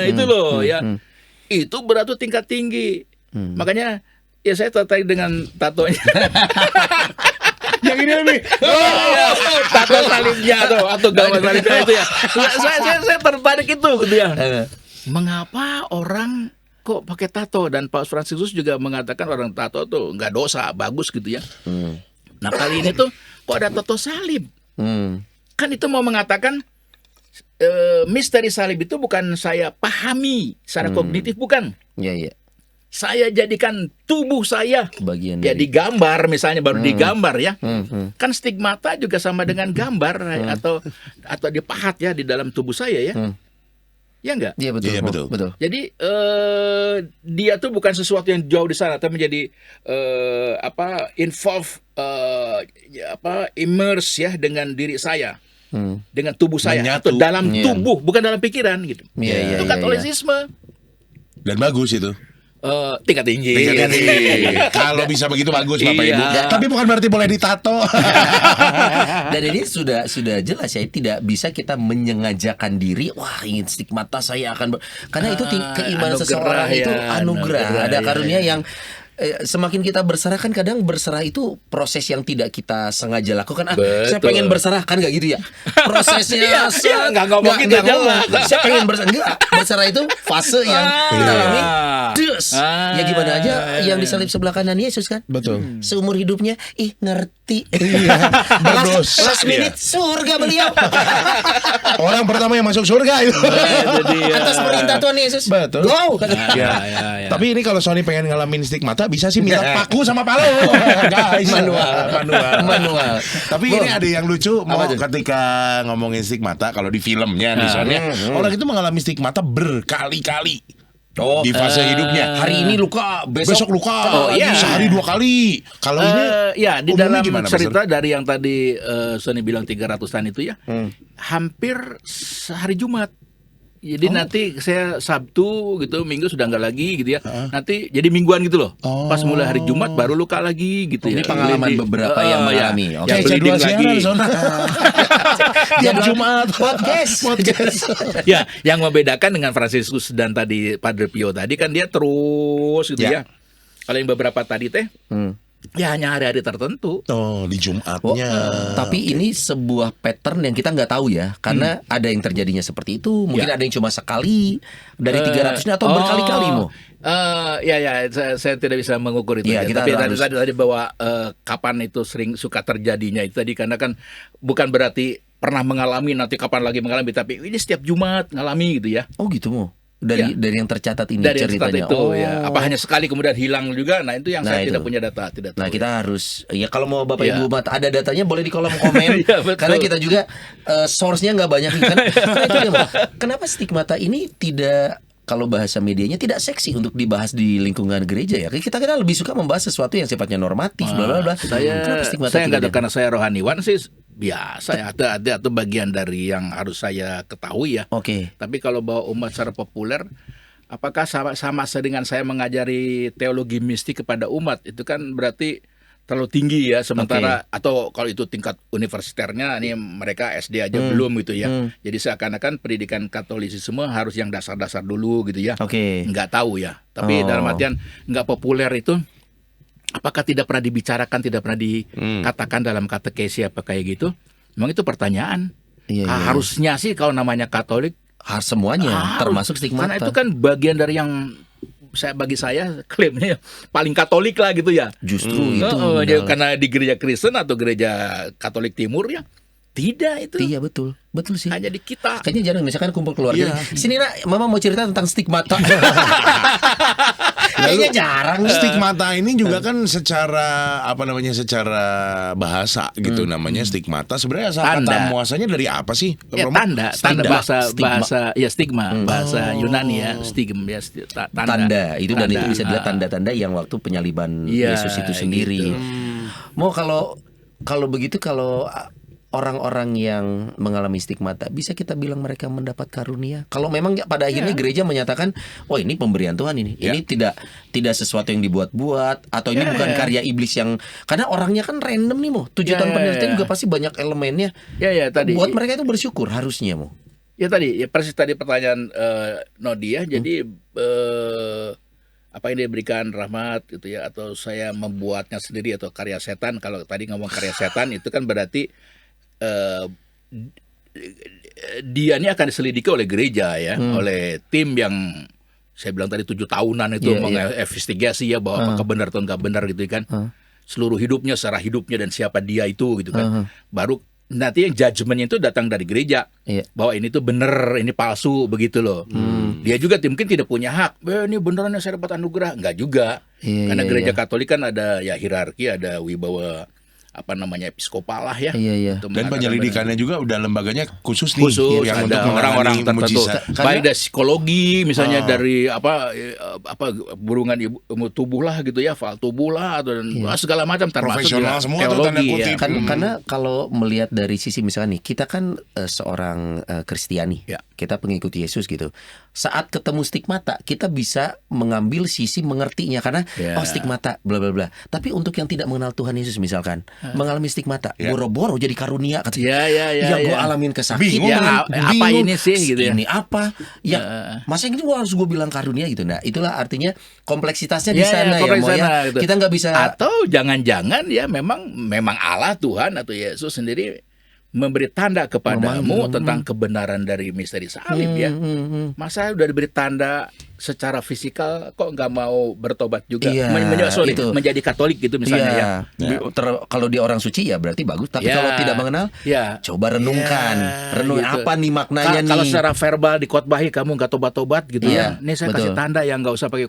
itu loh ya. Itu berarti tingkat tinggi. Makanya ya saya tertarik dengan tatonya. Yang ini nih. Tato salibnya atau gambar salibnya itu ya. Saya tertarik itu gitu ya. Mengapa orang kok pakai tato, dan Paus Fransiskus juga mengatakan orang tato tuh nggak dosa, bagus gitu ya. Nah kali ini tuh kok ada tato salib? Kan itu mau mengatakan misteri salib itu bukan saya pahami secara kognitif, bukan. Iya. Saya jadikan tubuh saya Bagian ya dari digambar, misalnya baru digambar ya. Kan stigmata juga sama dengan gambar atau dipahat ya di dalam tubuh saya ya. Ya enggak? Iya betul. Iya, betul. Jadi dia tuh bukan sesuatu yang jauh di sana, tapi menjadi immerse ya dengan diri saya, dengan tubuh saya, Menyatu. atau dalam tubuh, bukan dalam pikiran gitu. Iya, Itu Katolisisme. Dan bagus itu. Tingkat tinggi. Kalau bisa begitu bagus Bapak Iya. Ibu. Tapi bukan berarti boleh ditato. Dan ini sudah jelas ya, tidak bisa kita menyengajakan diri. Wah, ingin stigmata saya akan karena itu keimanan anugerah seseorang itu ya, anugerah. anugerah, Ada ya, karunia yang semakin kita berserah, kan kadang berserah itu proses yang tidak kita sengaja lakukan. Saya Betul. pengen berserah, kan nggak gitu ya? Prosesnya nggak ngomong gitu aja lah. Saya pengen berserah. Enggak, berserah itu fase yang kita alami. Ya gimana aja yang disalib sebelah kanan Yesus kan? Betul. Seumur hidupnya ngerti. Berdosa Last dia. minute surga beliau. Orang pertama yang masuk surga itu. Atas perintah Tuhan Yesus. Betul. Go. Ya. Tapi ini kalau Sony pengen ngalamin stigmata, bisa sih minta paku sama palu. Guys, Manual. Tapi ini ada yang lucu, mau Apa tuh? ketika ngomongin stigmata, kalau di filmnya misalnya orang itu mengalami stigmata berkali-kali di fase hidupnya. Hari ini luka, Besok luka, Oh, iya. sehari 2 kali. Kalau ini ya di umumnya dalam gimana, cerita dari yang tadi Sony bilang 300-an itu ya, hampir hari Jumat. Jadi nanti saya Sabtu gitu, Minggu sudah nggak lagi gitu ya. Nanti jadi mingguan gitu loh. Pas mulai hari Jumat baru luka lagi gitu ya. Ini pengalaman beberapa yang mengalami. Ya, Kayak bleeding jadwal lagi. siaran, Son. Tiap Jumat podcast. Ya, yang membedakan dengan Fransiskus dan tadi Padre Pio tadi kan dia terus gitu ya. Kalau yang beberapa tadi teh ya hanya hari-hari tertentu. Oh, di Jumatnya. Tapi ini sebuah pattern yang kita nggak tahu ya, karena ada yang terjadinya seperti itu, mungkin ada yang cuma sekali dari 300 ini atau berkali-kali Mo. Saya tidak bisa mengukur itu. Iya, Ya. kita Tapi harus- tadi bahwa kapan itu sering suka terjadinya itu tadi, karena kan bukan berarti pernah mengalami nanti kapan lagi mengalami, tapi ini setiap Jumat ngalami gitu ya. Oh gitu Mo. Dari yang tercatat ini Dari yang ceritanya. itu ya. Apa hanya sekali kemudian hilang juga? Nah, itu yang Nah, saya itu. tidak punya data, tidak tahu. Nah kita harus ya kalau mau Bapak Ya. Ibu ada datanya boleh di kolom komen. Ya, betul. Karena kita juga source-nya nggak banyak kan. Nah, itu dia, Mas. Kenapa stigmata ini tidak, kalau bahasa medianya, tidak seksi untuk dibahas di lingkungan gereja ya? Kita lebih suka membahas sesuatu yang sifatnya normatif, bla bla bla. Kenapa stigmata Saya tidak nggak tahu, karena saya rohaniwan sih biasa ya, ada atau bagian dari yang harus saya ketahui ya. Oke. Tapi kalau bawa umat secara populer, apakah sama dengan saya mengajari teologi mistik kepada umat, itu kan berarti terlalu tinggi ya, sementara atau kalau itu tingkat universiternya, ini mereka SD aja belum gitu ya. Jadi seakan-akan pendidikan Katolisisme harus yang dasar-dasar dulu gitu ya. Oke. Nggak tahu ya. Tapi dalam artian nggak populer itu, apakah tidak pernah dibicarakan, tidak pernah dikatakan dalam katekesi apa kayak gitu? Memang itu pertanyaan. Iya, iya. Harusnya sih kalau namanya Katolik Harus semuanya, harus. termasuk stigmata. Karena itu kan bagian dari yang bagi saya klaimnya paling Katolik lah gitu ya. Justru itu. Karena di gereja Kristen atau gereja Katolik Timur ya tidak itu. Iya betul sih. Hanya di kita. Kayaknya jarang misalkan kumpul keluarga. Iya. Sini nak, mama mau cerita tentang stigmata. Kayaknya jarang. Stigmata ini juga kan secara secara bahasa gitu namanya stigmata. Sebenarnya asal kata muasanya dari apa sih? Ya, tanda bahasa ya stigma, bahasa Yunani ya, stigma ya tanda itu, dan itu bisa dilihat tanda-tanda yang waktu penyaliban Yesus itu sendiri. Gitu. Mau kalau begitu, kalau orang-orang yang mengalami stigmata, bisa kita bilang mereka mendapat karunia? Kalau memang pada akhirnya gereja menyatakan, oh ini pemberian Tuhan ini tidak sesuatu yang dibuat-buat, atau ini bukan karya iblis yang, karena orangnya kan random nih, 7 tahun penelitian juga pasti banyak elemennya. Tadi buat mereka itu bersyukur harusnya, Ya tadi, persis tadi pertanyaan Nodi ya. Jadi apa yang diberikan rahmat gitu ya, atau saya membuatnya sendiri atau karya setan. Kalau tadi ngomong karya setan itu kan berarti dia ini akan diselidiki oleh gereja ya, oleh tim yang saya bilang tadi 7 tahunan itu menginvestigasi ya bahwa apakah benar atau nggak benar gitu kan. Seluruh hidupnya, secara hidupnya dan siapa dia itu gitu kan. Baru nanti yang judgementnya itu datang dari gereja bahwa ini tuh bener, ini palsu begitu loh. Dia juga mungkin tidak punya hak. Ini beneran saya dapat anugerah, enggak juga. Karena gereja Katolik kan ada ya hierarki, ada wibawa episkopal lah ya. Dan penyelidikannya juga udah lembaganya khusus nih, yang ada untuk orang-orang tertentu. Baik dari psikologi misalnya, dari hubungan tubuh lah gitu ya, fal tubuh lah atau segala macam, termasuk profesional semua teologi ya. Karena kalau melihat dari sisi misalnya nih, kita kan seorang Kristiani, kita pengikut Yesus gitu. Saat ketemu stigmata, kita bisa mengambil sisi mengertinya karena stigmata bla bla bla. Tapi untuk yang tidak mengenal Tuhan Yesus misalkan mengalami stigmata, boro-boro jadi karunia kata. Yang gue alamin kesakitan, apa ini sih gitu ya. Ini apa? Yang masa ini harus gue bilang karunia gitu. Nah, itulah artinya kompleksitasnya di sana gitu. Kita nggak bisa, atau jangan-jangan ya memang Allah Tuhan atau Yesus sendiri memberi tanda kepadamu tentang kebenaran dari misteri salib ya. Masa udah diberi tanda secara fisikal kok nggak mau bertobat juga, menjadi Katolik gitu misalnya kalau dia orang suci ya berarti bagus, tapi kalau tidak mengenal coba renungkan gitu. Apa nih maknanya nih. Kalau secara verbal dikotbahi kamu nggak tobat-tobat gitu ya, ini saya kasih tanda yang nggak usah pakai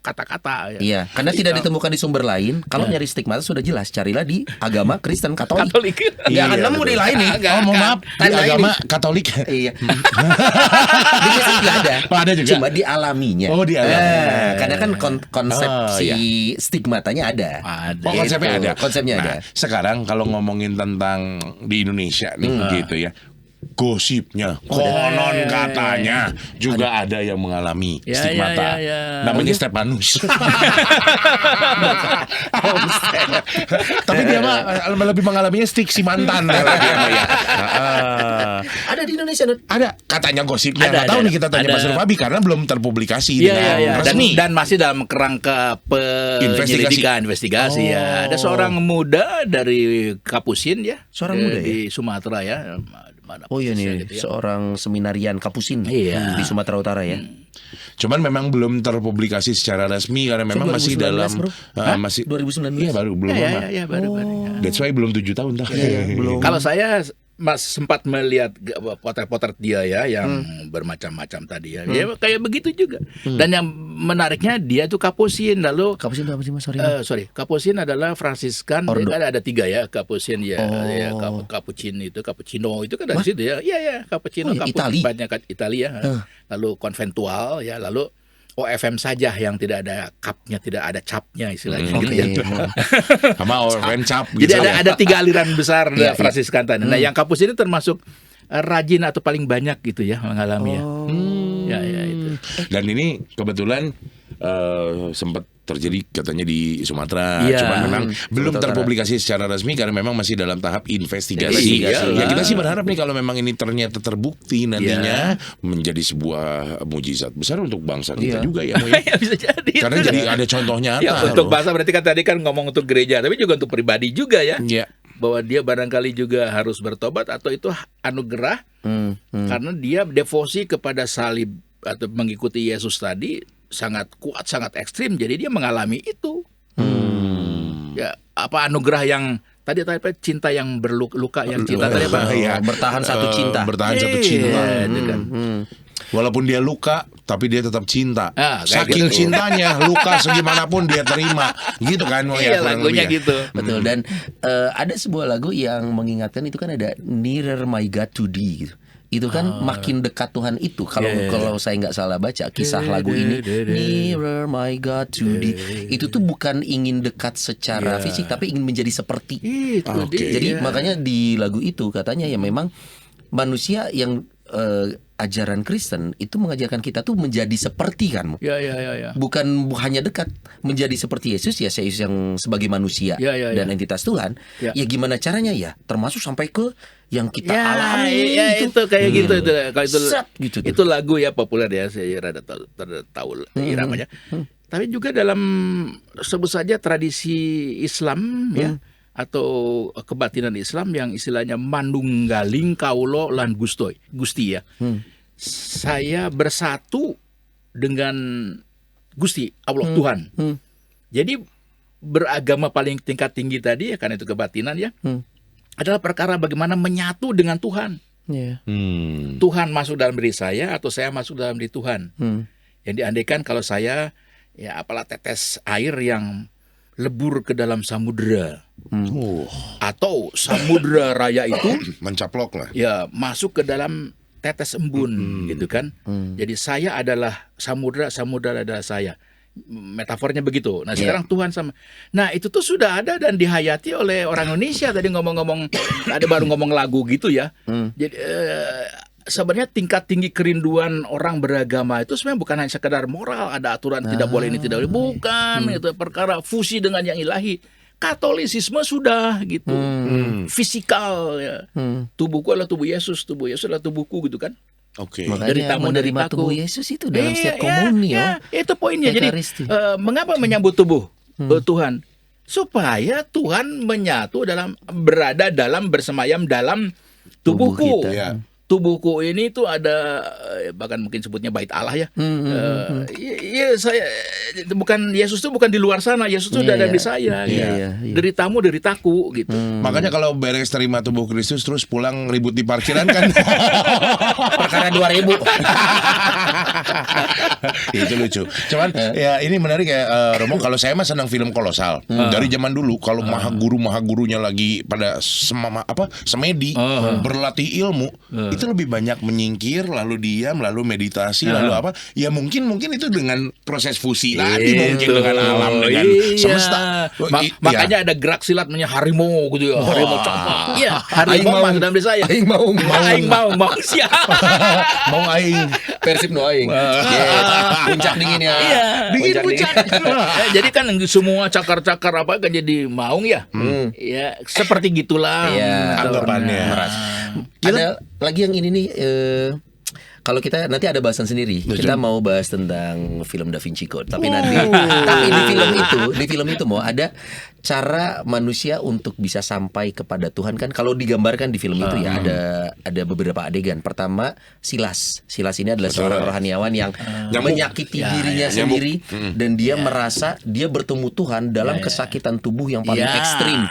kata-kata karena tidak ditemukan di sumber lain. Kalau nyari stigmata sudah jelas, carilah di agama Kristen Katolik. Nggak akan nemu di lain nih. Mohon maaf, di agama Katolik di Kristen nggak ada. Ada juga. Cuma di alaminya. Karena kan konsep stigmatanya ada. Konsepnya ada. Konsepnya ada. Sekarang kalau ngomongin tentang di Indonesia nih gitu ya, gosipnya, konon katanya juga ada yang mengalami stigmata. Namanya Stefanus. Tapi dia mah lebih mengalaminya si mantan. Ada di Indonesia, ada katanya gosipnya. Nggak tahu nih, kita tanya Mas Fabi karena belum terpublikasi dengan resmi. Dan masih dalam kerangka penyelidikan investigasi ya. Ada seorang muda dari Kapusin ya, seorang muda di Sumatera ya. Gitu ya. Seorang seminarian Kapusin di Sumatera Utara ya. Cuman memang belum terpublikasi secara resmi karena memang masih dalam masih 2019. Iya, belum lama. Baru. That's why belum 7 tahun dah. Belum. Kalau saya sempat melihat potret-potret dia ya yang bermacam-macam tadi ya. Ya kayak begitu juga. Dan yang menariknya dia tuh Kapusin. Lalu Kapusin itu apa sih Mas? Kapusin adalah Fransiskan. Ada 3 ya, Kapusin ya, Cappuccino itu kan dari situ ya. Iya, Cappuccino, Italia. Lalu konventual ya, lalu OFM saja yang tidak ada kapnya, tidak ada capnya istilahnya gitu ya. Sama OFM cap gitu. Jadi ada 3 aliran besar Fransiskan tadi. Nah, yang Kapus ini termasuk rajin atau paling banyak gitu ya mengalami ya itu. Dan ini kebetulan sempat terjadi katanya di Sumatera, cuman memang belum terpublikasi secara resmi karena memang masih dalam tahap investigasi. Ya kita sih berharap nih kalau memang ini ternyata terbukti nantinya menjadi sebuah mujizat besar untuk bangsa kita juga ya. Bisa jadi. Karena jadi ada contoh nyata. Untuk bangsa berarti kan tadi kan ngomong untuk gereja, tapi juga untuk pribadi juga ya. Bahwa dia barangkali juga harus bertobat atau itu anugerah karena dia devosi kepada salib atau mengikuti Yesus tadi sangat kuat, sangat ekstrim. Jadi dia mengalami itu. Ya, apa anugerah yang tadi cinta yang berluka, yang cinta tadi apa? Bertahan satu cinta. Bertahan satu cinta. Walaupun dia luka, tapi dia tetap cinta. gitu. Saking cintanya, luka segimanapun dia terima. Gitu kan? Iya, lagunya gitu. Betul. Dan ada sebuah lagu yang mengingatkan itu kan ada Nearer My God to Thee gitu. Itu kan makin dekat Tuhan itu. Kalau saya nggak salah baca kisah lagu ini, Nearer My God to Thee, itu tuh bukan ingin dekat secara fisik, tapi ingin menjadi seperti. Jadi makanya di lagu itu katanya ya memang manusia yang ajaran Kristen itu mengajarkan kita tuh menjadi seperti kan, bukan hanya dekat, menjadi seperti Yesus ya, Yesus yang sebagai manusia dan entitas Tuhan. Ya gimana caranya ya, termasuk sampai ke yang kita alami itu kayak gitu itu. Kalau gitu itu lagu ya populer ya, saya rada tahu iramanya. Tapi juga dalam sebut saja tradisi Islam ya, atau kebatinan Islam yang istilahnya manunggaling kaulo lan Gusti ya. Saya bersatu dengan Gusti Allah Tuhan. Jadi beragama paling tingkat tinggi tadi ya, karena itu kebatinan ya, adalah perkara bagaimana menyatu dengan Tuhan. Tuhan masuk dalam diri saya atau saya masuk dalam diri Tuhan. Yang diandaikan kalau saya ya apalah tetes air yang lebur ke dalam samudera, atau samudera raya itu mencaplok lah. Ya masuk ke dalam tetes embun, gitu kan. Jadi saya adalah samudera, samudera adalah saya. Metafornya begitu. Nah sekarang Tuhan sama. Nah itu tuh sudah ada dan dihayati oleh orang Indonesia. Tadi ngomong-ngomong, ada baru ngomong lagu gitu ya. Jadi sebenarnya tingkat tinggi kerinduan orang beragama itu sebenarnya bukan hanya sekedar moral, ada aturan tidak boleh ini tidak boleh, bukan. Itu perkara fusi dengan yang ilahi. Katolisisme sudah gitu, fisikal ya. Tubuhku adalah tubuh Yesus adalah tubuhku gitu kan. Makanya menerima tubuh Yesus itu dalam setiap komuni ya. Itu poinnya. Jadi mengapa menyambut tubuh Tuhan? Supaya Tuhan berada dalam bersemayam dalam tubuhku. Tubuhku ini tuh ada, bahkan mungkin sebutnya bait Allah ya. Saya bukan, Yesus itu bukan di luar sana, Yesus itu ada di saya. Deritamu deritaku gitu. Makanya kalau beres terima tubuh Kristus terus pulang ribut di parkiran kan. Perkara 2000. Itu lucu. Cuman ya ini menarik ya, Romo. Kalau saya mah senang film Kolosal. Dari zaman dulu kalau maha gurunya lagi pada semedi berlatih ilmu, itu lebih banyak menyingkir, lalu diam, lalu meditasi, lalu apa? Ya mungkin itu dengan proses fusi tadi, mungkin dengan alam, dengan semesta. Makanya ada gerak silat namanya harimau gitu ya. Harimau coklat. Iya, harimau masuk dalam diri saya. Aing mau siap. Mau aing. Persib no aing. Puncak dingin ya. Iya, dingin puncak. Jadi kan semua cakar-cakar apa kan jadi maung ya. Ya, seperti gitulah anggapannya. Ada lagi yang ini nih, kalau kita nanti ada bahasan sendiri, kita mau bahas tentang film Da Vinci Code. Tapi nanti, tapi di film itu mau ada cara manusia untuk bisa sampai kepada Tuhan kan. Kalau digambarkan di film itu ya ada beberapa adegan. Pertama Silas ini adalah seorang rohaniawan yang menyakiti dirinya sendiri dan dia merasa dia bertemu Tuhan dalam kesakitan tubuh yang paling ekstrim.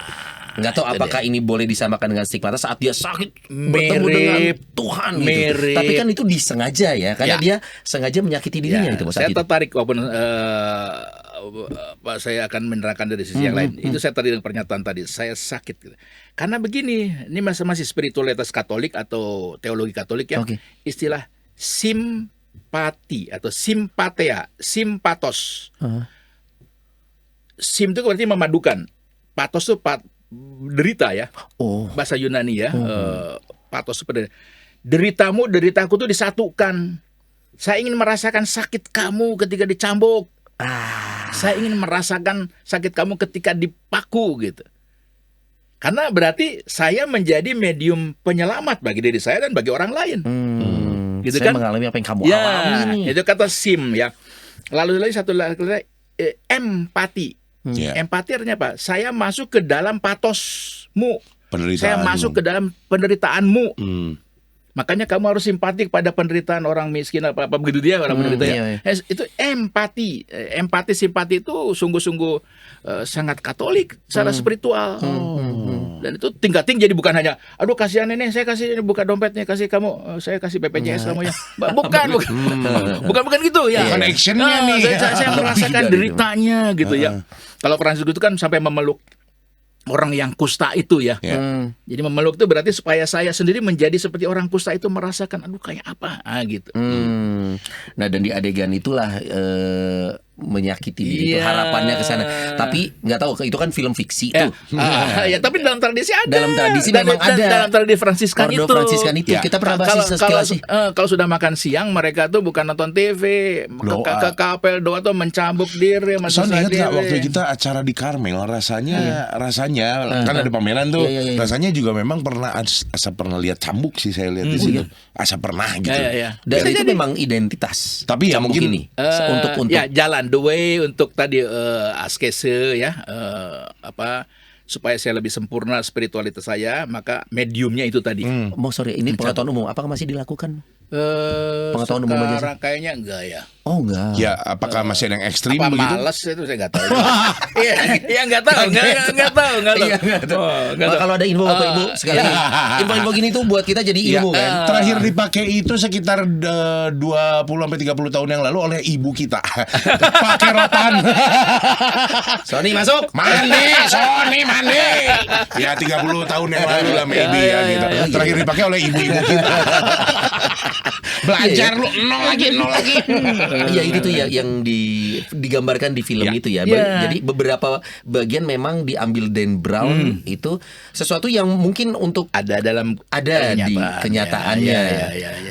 Nggak tahu apakah ini boleh disamakan dengan stigmata saat dia sakit bertemu dengan Tuhan gitu. Tapi kan itu disengaja ya, karena dia sengaja menyakiti dirinya itu. Saya tertarik walaupun saya akan menerangkan dari sisi yang lain. Itu saya tadi dengan pernyataan tadi, saya sakit gitu. Karena begini, ini masih spiritualitas Katolik atau teologi Katolik ya. Istilah simpati atau simpatia, simpatos. Sim itu berarti memadukan. Patos itu derita ya, bahasa Yunani ya. Patos seperti deritamu, deritaku tuh disatukan. Saya ingin merasakan sakit kamu ketika dicambuk. Saya ingin merasakan sakit kamu ketika dipaku gitu. Karena berarti saya menjadi medium penyelamat bagi diri saya dan bagi orang lain. Gitu saya kan? mengalami apa yang kamu alami. Itu kata sim ya. Lalu lagi satu lagi empati. Empati artinya apa? Saya masuk ke dalam patosmu. Saya masuk ke dalam penderitaanmu. Makanya kamu harus simpati kepada penderitaan orang miskin apa begitu dia orang menderita ya. Itu empati. Empati simpati itu sungguh-sungguh sangat Katolik secara spiritual. Dan itu tingkating jadi bukan hanya aduh kasihan ini saya kasih ini buka dompetnya kasih kamu saya kasih BPJS kamu ya. Bukan gitu ya. Bukan actionnya nih. Saya merasakan deritanya gitu ya. Kalau Franciscus itu kan sampai memeluk orang yang kusta itu ya. Jadi memeluk itu berarti supaya saya sendiri menjadi seperti orang kusta itu merasakan aduh kayak apa gitu. Nah dan di adegan itulah menyakiti itu harapannya ke sana. Tapi nggak tahu itu kan film fiksi tuh. Ya tapi dalam tradisi ada. Dalam tradisi memang ada. Dalam tradisi Fransiskan itu. Fransiskan itu. Kita pernah bahas sekilas sih. Kalau sudah makan siang mereka tuh bukan nonton TV, ke kapel doa tuh mencambuk diri. Soalnya ingat nggak waktu kita acara di Karmel rasanya kan ada pameran tuh. Rasanya juga memang pernah pernah lihat cambuk sih saya lihat di situ. Asa pernah gitu. Dan itu memang identitas. Tapi ya mungkin ini untuk ya jalan the way untuk tadi askese ya supaya saya lebih sempurna spiritualitas saya, maka mediumnya itu tadi. Sorry, ini pengetahuan umum apakah masih dilakukan? Pengetahuan umum aja sih. Kayaknya enggak ya. Oh enggak. Ya apakah masih ada yang ekstrim apa begitu? Malas itu saya enggak tahu. Iya enggak tahu. Kalau ada info Bapak Ibu sekali info-info gini tuh buat kita jadi ilmu kan. Terakhir dipakai itu sekitar 20 sampai 30 tahun yang lalu oleh ibu kita. Pakai rotan. Sony masuk. Sony mandi. Ya 30 tahun yang lalu lah maybe ya gitu. Terakhir dipakai oleh ibu-ibu kita. Belajar lu nol lagi. Iya itu tuh ya yang digambarkan di film itu ya. Jadi beberapa bagian memang diambil Dan Brown itu sesuatu yang mungkin untuk ada di kenyataannya.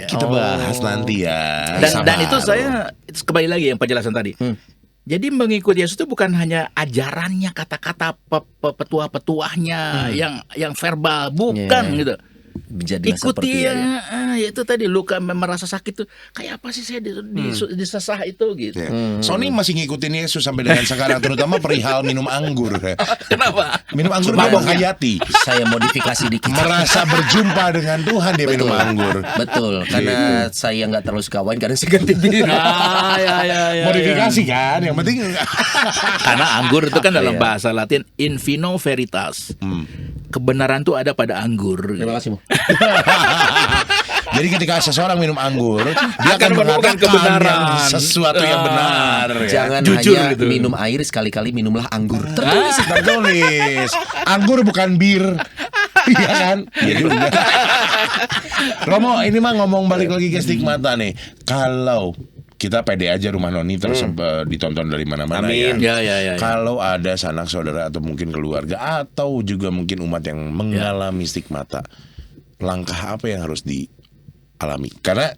Kita bahas nanti ya. Dan itu saya kembali lagi yang penjelasan tadi. Jadi mengikuti Yesus itu bukan hanya ajarannya, kata-kata petua-petuahnya yang verbal, bukan gitu. Ikuti ya itu tadi luka merasa sakit tuh kayak apa sih saya disesah itu gitu. Sony masih ngikutin Yesus sampai dengan sekarang, terutama perihal minum anggur. Kenapa? Minum anggur dia menghayati. Saya modifikasi dikit. Merasa berjumpa dengan Tuhan dia minum anggur. Betul, karena saya nggak terlalu suka wine karena saya ganti bir. Modifikasi kan, yang penting. Karena anggur itu kan dalam bahasa Latin in vino veritas. Kebenaran itu ada pada anggur. Terima kasih. Jadi ketika seseorang minum anggur, dia akan mengatakan kebenaran, sesuatu yang benar. Jangan jujur hanya gitu. minum air, sekali-kali minumlah anggur. Tertulis. Anggur bukan bir. Iya kan? Iya juga. Romo, ini mah ngomong balik lagi ke stigmata nih. Kalau kita pede aja rumah Noni terus ditonton dari mana-mana. Amin. Ya. Ya. Kalau ada sanak saudara atau mungkin keluarga atau juga mungkin umat yang mengalami stigmata, langkah apa yang harus dialami? Karena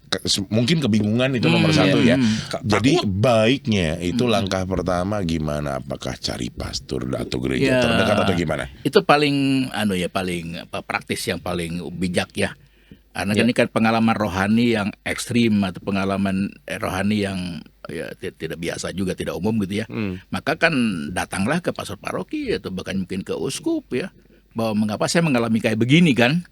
mungkin kebingungan itu nomor satu ya. Jadi baiknya itu langkah pertama gimana? Apakah cari pastor atau gereja terdekat atau gimana? Itu paling paling praktis, yang paling bijak ya. Karena ini kan pengalaman rohani yang ekstrim atau pengalaman rohani yang tidak biasa juga, tidak umum gitu ya. Maka kan datanglah ke pastor paroki atau bahkan mungkin ke uskup ya, bahwa mengapa saya mengalami kayak begini kan.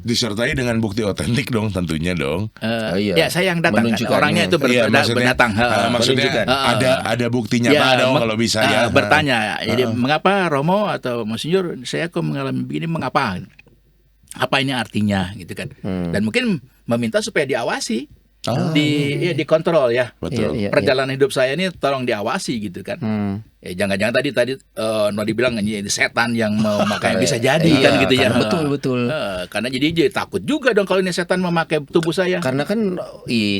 Disertai dengan bukti otentik dong tentunya dong. Ya saya yang datang kan. Orangnya itu berdatang. Maksudnya ada buktinya dong kalau bisa ya. Bertanya. Jadi mengapa Romo atau Monsinyur saya kok mengalami begini, mengapa? Apa ini artinya gitu kan. Dan mungkin meminta supaya diawasi. Dikontrol ya. Betul. Perjalanan hidup saya ini tolong diawasi gitu kan. Jangan-jangan tadi Nodi bilang ini setan yang memakai, bisa jadi kan gitu ya. Betul. Karena jadi takut juga dong kalau ini setan memakai tubuh saya. Karena kan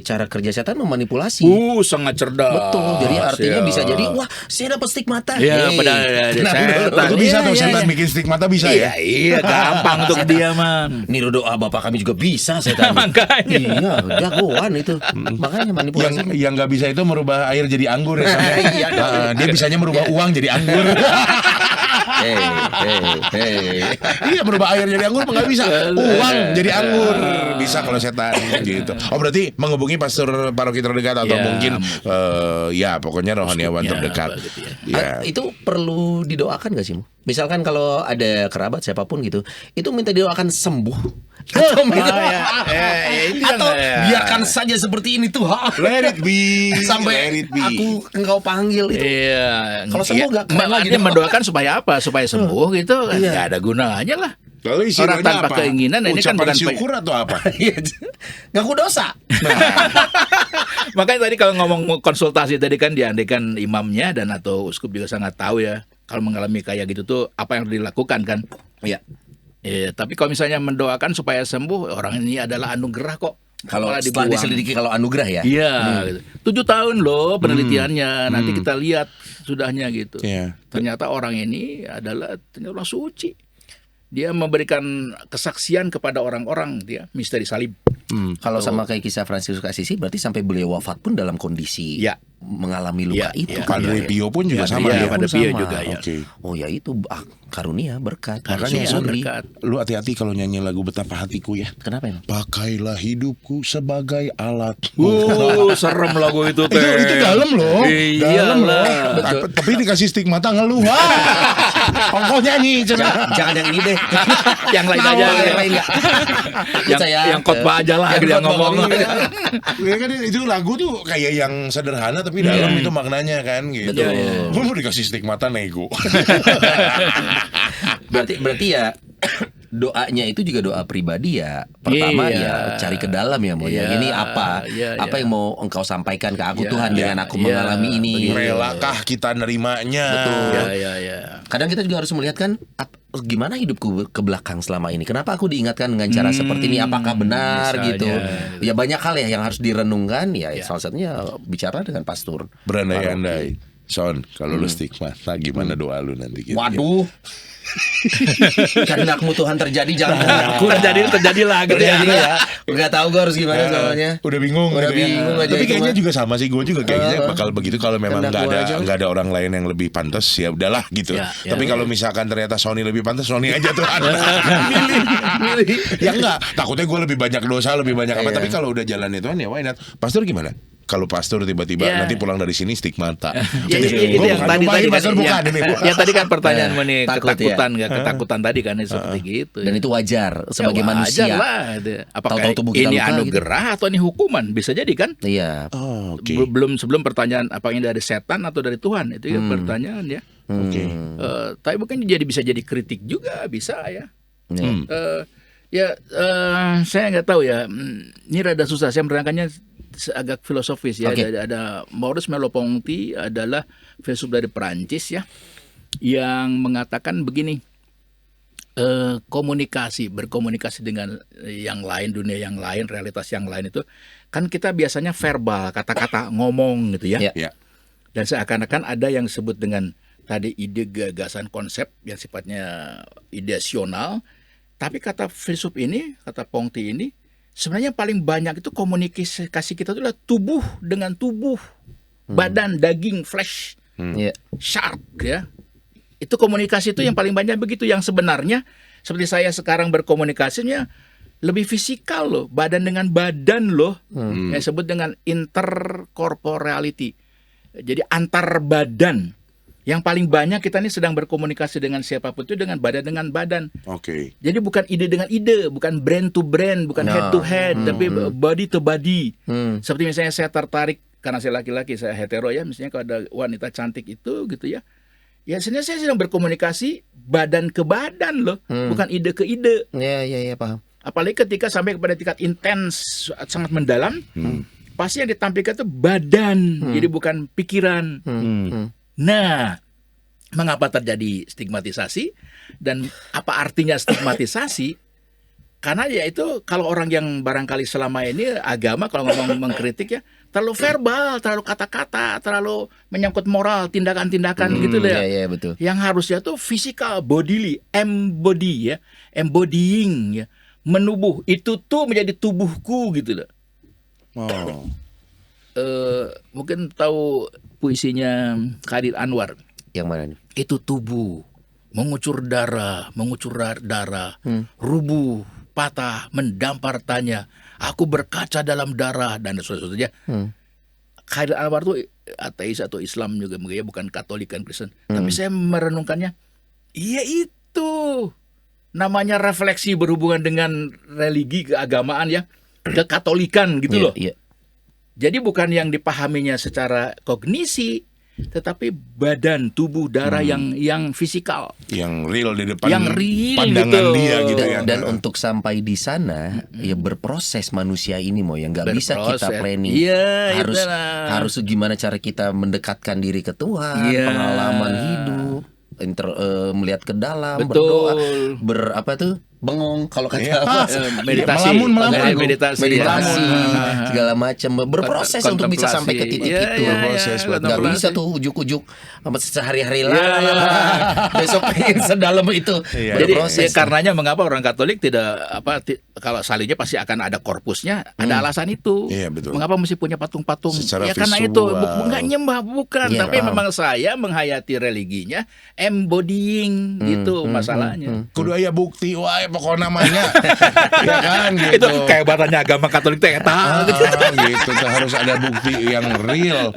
cara kerja setan memanipulasi. Sangat cerdas. Betul. Jadi artinya bisa jadi wah, saya dapat stigmata. Itu bisa tuh setan bikin stigmata bisa ya. Iya, gampang untuk dia mah. Niru doa Bapak kami juga bisa setan. Makanya. Iya, jagoan itu. Makanya manipulasi. Yang nggak bisa itu merubah air jadi anggur ya. Dia bisanya merubah uang jadi anggur. Iya, merubah air jadi anggur nggak bisa. Uang jadi anggur bisa kalau setan gitu. Oh berarti menghubungi pastor paroki terdekat atau mungkin pokoknya rohaniawan terdekat. Itu perlu didoakan nggak sih? Misalkan kalau ada kerabat siapapun gitu, itu minta didoakan sembuh. Atau biarkan saja seperti ini Tuhan. Let it be. Sampai aku engkau panggil itu. Iya. Kalau sembuh nggak keren lagi. Mendoakan supaya apa? Supaya sembuh gitu. Nggak ada gunanya lah. Kalau Orang tanpa apa? keinginan ini kan Ucapan bukan syukur atau apa? Ngaku dosa. Makanya tadi kalau ngomong konsultasi tadi kan diandaikan imamnya dan atau uskup juga sangat tahu ya kalau mengalami kayak gitu tuh apa yang harus dilakukan kan. Iya. Tapi kalau misalnya mendoakan supaya sembuh, orang ini adalah anugerah kok. Kalau Malah setelah dibuang. diselidiki kalau anugerah ya. Iya, gitu. 7 tahun loh penelitiannya. Nanti kita lihat sudahnya gitu. Iya. Ternyata orang ini adalah orang suci. Dia memberikan kesaksian kepada orang-orang dia misteri salib. Kalau sama kayak kisah Fransiskus Assisi berarti sampai beliau wafat pun dalam kondisi Ya. mengalami luka Ya, itu. ya. kan Padre ya? Pio pun juga Ya, sama iya, ya. Padre Pio Sama. juga ya. Oke. Oh ya itu karunia berkat. Karunia, Suri. berkat. Lu hati-hati kalau nyanyi lagu Betapa Hatiku ya. Kenapa emang? Pakailah hidupku sebagai alat. Serem lagu itu teh. Itu dalam loh. Dalam loh. Iyalah. Tapi dikasih stigmata ngeluh. Kok nyanyi cenah. Jangan yang ini deh. Yang lain aja. Yang lain enggak. Yang khotbah aja lah dia ngomong. Ya kan itu lagu tuh kayak yang sederhana tapi dalam itu maknanya kan gitu. Betul. Gua mau dikasih stigmata nego. Berarti ya doanya itu juga doa pribadi ya. Pertama Iya. ya cari ke dalam ya mau Iya, yang ini apa? iya, Apa iya. yang mau engkau sampaikan ke aku Iya, Tuhan iya, dengan aku iya, mengalami ini. begitu. Relakah kita nerimanya? Ya. Kadang kita juga harus melihat kan gimana hidupku ke belakang selama ini. Kenapa aku diingatkan dengan cara seperti ini? Apakah benar misalnya. gitu? Ya banyak hal ya yang harus direnungkan ya. Salah satunya bicara dengan pastor. Berandai-andai. Son, kalau lu stigmata gimana doa lu nanti gitu? Waduh. Kehendakmu Tuhan terjadi jangan kehendakku. Terjadilah gitu ya. Terjadi ya. Enggak tahu gue harus gimana soalnya. Udah bingung Udah gitu ya. bingung aja Tapi itu kayaknya mah. juga sama sih. Gue juga kayaknya bakal begitu. Kalau memang Kehendak nggak gua ada orang lain yang lebih pantas, ya udahlah gitu. Ya, Tapi kalau misalkan ternyata Sony lebih pantas, Sony aja tuh. Milih. Ya enggak. Takutnya gue lebih banyak dosa, lebih banyak apa. Iya. Tapi kalau udah jalan itu kan ya why not? Pastor gimana? Kalau pastor tiba-tiba Ya. nanti pulang dari sini stigmata. Ya, itu Gua yang bukan tadi nyumpahin, kan, pastor bukan ini. yang tadi kan pertanyaan mengenai Takut, ketakutan nggak ketakutan tadi kan seperti gitu. Dan itu wajar sebagai Ya, wajar manusia. lah, gitu. Apakah Tahu-tahu tubuh kita ini luka, anugerah atau ini hukuman? Bisa jadi kan? Iya. Oh, oke. Sebelum pertanyaan apa ini dari setan atau dari Tuhan itu ya pertanyaan ya. Oke. Tapi mungkin bisa jadi kritik juga bisa ya. Iya. Saya nggak tahu ya. Ini rada susah. Saya menerangkannya agak filosofis ya. Oke. Ada Maurice Merleau-Ponty adalah filsuf dari Perancis ya, yang mengatakan begini. Berkomunikasi dengan yang lain, dunia yang lain, realitas yang lain itu kan kita biasanya verbal, kata-kata ngomong gitu ya. Iya. Ya. Dan seakan-akan ada yang disebut dengan tadi ide, gagasan, konsep yang sifatnya ideasional. Tapi kata filsuf ini, kata Ponty ini, sebenarnya paling banyak itu komunikasi kita itu adalah tubuh dengan tubuh, badan, daging, flesh, Iya. shark ya. Itu komunikasi itu yang paling banyak begitu. Yang sebenarnya seperti saya sekarang berkomunikasinya lebih fisikal loh, badan dengan badan loh, yang disebut dengan intercorporeality. Jadi antar badan. Yang paling banyak kita ini sedang berkomunikasi dengan siapapun itu dengan badan. Oke. Jadi bukan ide dengan ide, bukan brain to brain, bukan head to head, tapi body to body. Seperti misalnya saya tertarik karena saya laki-laki, saya hetero ya, misalnya kalau ada wanita cantik itu gitu ya. Ya sebenarnya saya sedang berkomunikasi badan ke badan loh, bukan ide ke ide. Iya, paham. Apalagi ketika sampai kepada tingkat intens sangat mendalam, pasti yang ditampilkan itu badan, jadi bukan pikiran. Nah, mengapa terjadi stigmatisasi dan apa artinya stigmatisasi? Karena ya itu kalau orang yang barangkali selama ini agama kalau ngomong mengkritik ya terlalu verbal, terlalu kata-kata, terlalu menyangkut moral, tindakan-tindakan gitu loh ya. Iya, betul. Yang harusnya tuh physical, bodily, embody ya, embodying ya, menubuh. Itu tuh menjadi tubuhku gitu loh. Oh. Mungkin tahu puisinya Khalil Anwar. Yang mana nih? Itu tubuh mengucur darah, rubuh, patah, mendampar tanya. Aku berkaca dalam darah dan seterusnya. Khalil Anwar itu ateis atau Islam juga, mungkin ya bukan Katolik kan Kristen. Tapi saya merenungkannya, iya itu namanya refleksi berhubungan dengan religi keagamaan ya, kekatolikan gitu loh. Iya. Jadi bukan yang dipahaminya secara kognisi, tetapi badan, tubuh, darah yang fisikal, yang real di depan yang real pandangan gitu. dia gitu ya. Dan untuk sampai di sana ya berproses manusia ini yang nggak bisa kita Berproses. planning. Iya, harus itulah. harus gimana cara kita mendekatkan diri ke Tuhan, Iya. pengalaman hidup, melihat ke dalam, Betul. berdoa, bengong kalau kata Iya. apa? Meditasi, Melamun. meditasi, meditasi ya. segala macam, berproses untuk bisa sampai ke titik Iya, itu. iya, Berproses, iya, Nggak kontemplasi. bisa tuh ujuk-ujuk sama sehari-hari Iya, lah. iya. Besok pengen sedalam itu. Iya. Jadi Berproses. karenanya mengapa orang Katolik tidak kalau salibnya pasti akan ada korpusnya, ada alasan itu. Iya, betul. Mengapa mesti punya patung-patung? Secara Ya karena visual. itu enggak nyembah bukan, Iya, tapi paham. memang saya menghayati religinya embodying gitu masalahnya. Kudu aya bukti wae pokoknya namanya. Ya kan gitu. Itu kehebatannya agama Katolik teh eta. Gitu tuh harus ada bukti yang real.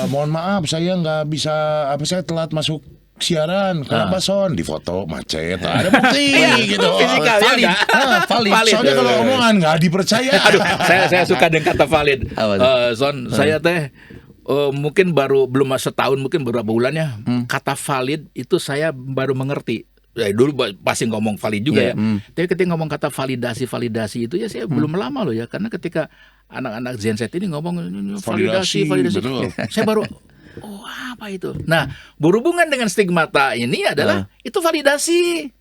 Mohon maaf saya nggak bisa saya telat masuk siaran kenapa Son di foto macet ada bukti gitu. Fisikal, ya, valid. enggak? Valid. Valid. Soalnya kalau omongan nggak dipercaya. Aduh, saya suka dengan kata valid. Apa tuh? Son, saya teh mungkin belum setahun, mungkin beberapa bulannya kata valid itu saya baru mengerti. Ya, dulu pasti ngomong valid juga Iya, ya. Tapi ketika ngomong kata validasi itu ya saya belum lama loh ya, karena ketika anak-anak Gen Z ini ngomong validasi. Betul. Saya baru apa itu? Nah, berhubungan dengan stigmata ini adalah itu validasi.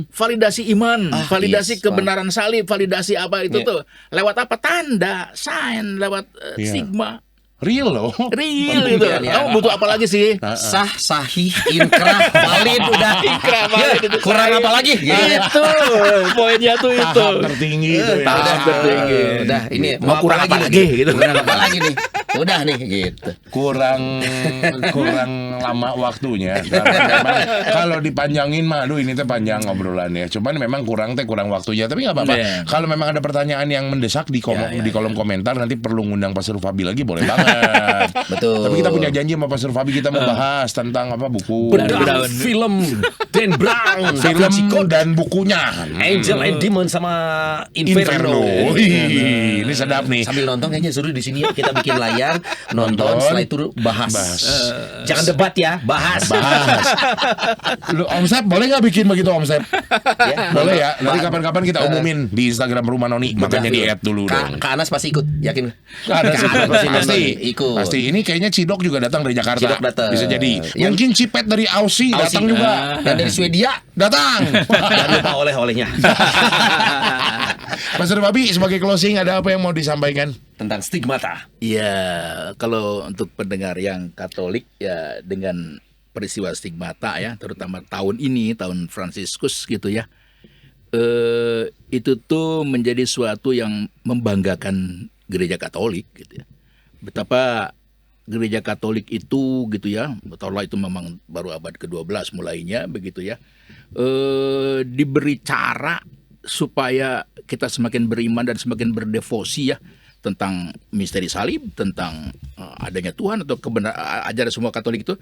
Validasi iman, validasi yes, kebenaran salib, validasi apa itu Iya. tuh lewat apa tanda, sign, lewat Iya. stigma, Real loh. real itu. Iya, iya. Kamu butuh apa lagi sih? Sah, sahih, inkrah, valid udah. Inkrah, valid, Ya, itu kurang saya. apa lagi? Gitu. Itu poinnya tuh itu. Tahap tertinggi itu ya. Tahap tertinggi. Udah, ini Mau kurang apa lagi, nih? gitu. Kurang apa lagi nih? Udah nih gitu. kurang lama waktunya. Karena memang kalau dipanjangin mah aduh ini teh panjang obrolannya. Cuman memang kurang waktunya. Tapi nggak apa-apa. Iya. Kalau memang ada pertanyaan yang mendesak di kolom komentar nanti perlu ngundang Pastor Fabi lagi boleh banget. Betul. Tapi kita punya janji sama Pastor Fabi kita mau bahas tentang apa buku Bedah film Dan Brown, film dan bukunya. Angel and Demon sama Inferno. Inferno. Wih, ini sedap nih. Sambil nonton kayaknya suruh di sini kita bikin layar, nonton, setelah itu bahas. Jangan debat ya, bahas. Lu Om Sep boleh nggak bikin begitu Om Sep? Ya, Boleh ya. Nanti kapan-kapan kita umumin di Instagram Rumah Noni. Makanya di add dulu dong. Kak Anas pasti ikut, yakin? Pasti ikut. Pasti. Ini kayaknya Cidok juga datang dari Jakarta. Cidok datang. Bisa jadi. Yang- Mungkin Cipet dari Aussie datang juga. Dan dari Swedia Datang. jangan lupa oleh-olehnya Pastor Fabi sebagai closing ada apa yang mau disampaikan? tentang stigmata. Ya, kalau untuk pendengar yang Katolik ya dengan peristiwa stigmata ya, terutama tahun ini, tahun Fransiskus gitu ya. Itu tuh menjadi suatu yang membanggakan gereja Katolik gitu ya. Betapa gereja Katolik itu gitu ya, betullah itu memang baru abad ke-12 mulainya begitu ya. Diberi cara supaya kita semakin beriman dan semakin berdevosi ya tentang misteri salib, tentang adanya Tuhan atau kebenaran ajaran semua Katolik itu.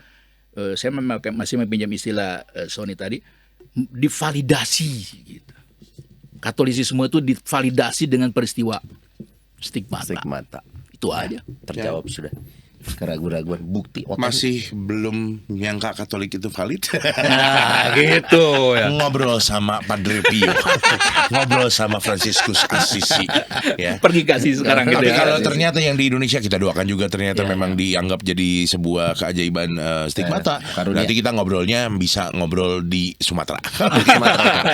Saya masih meminjam istilah Sony tadi, divalidasi gitu. Katolisisme itu divalidasi dengan peristiwa stigmata. Itu aja. Terjawab sudah. Keraguan-raguan bukti otentik. Masih belum nyangka Katolik itu valid. Nah, gitu ya. Ngobrol sama Padre Pio. Ngobrol sama Fransiskus Assisi ya. Pergi kasih sekarang gitu Tapi ya. kalau ternyata yang di Indonesia kita doakan juga ternyata memang dianggap jadi sebuah keajaiban stigmata. karunia. Nanti kita ngobrolnya bisa ngobrol di Sumatera.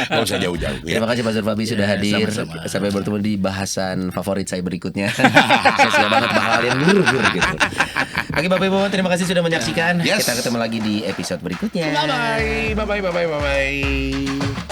Nggak usah jauh-jauh ya. Terima kasih Pastor Fabi sudah hadir. sama-sama. Sampai bertemu di bahasan favorit saya berikutnya. Saya suka banget bahas yang gur-gur gitu. Oke Bapak Ibu, terima kasih sudah menyaksikan. Yes. Kita ketemu lagi di episode berikutnya. Bye bye.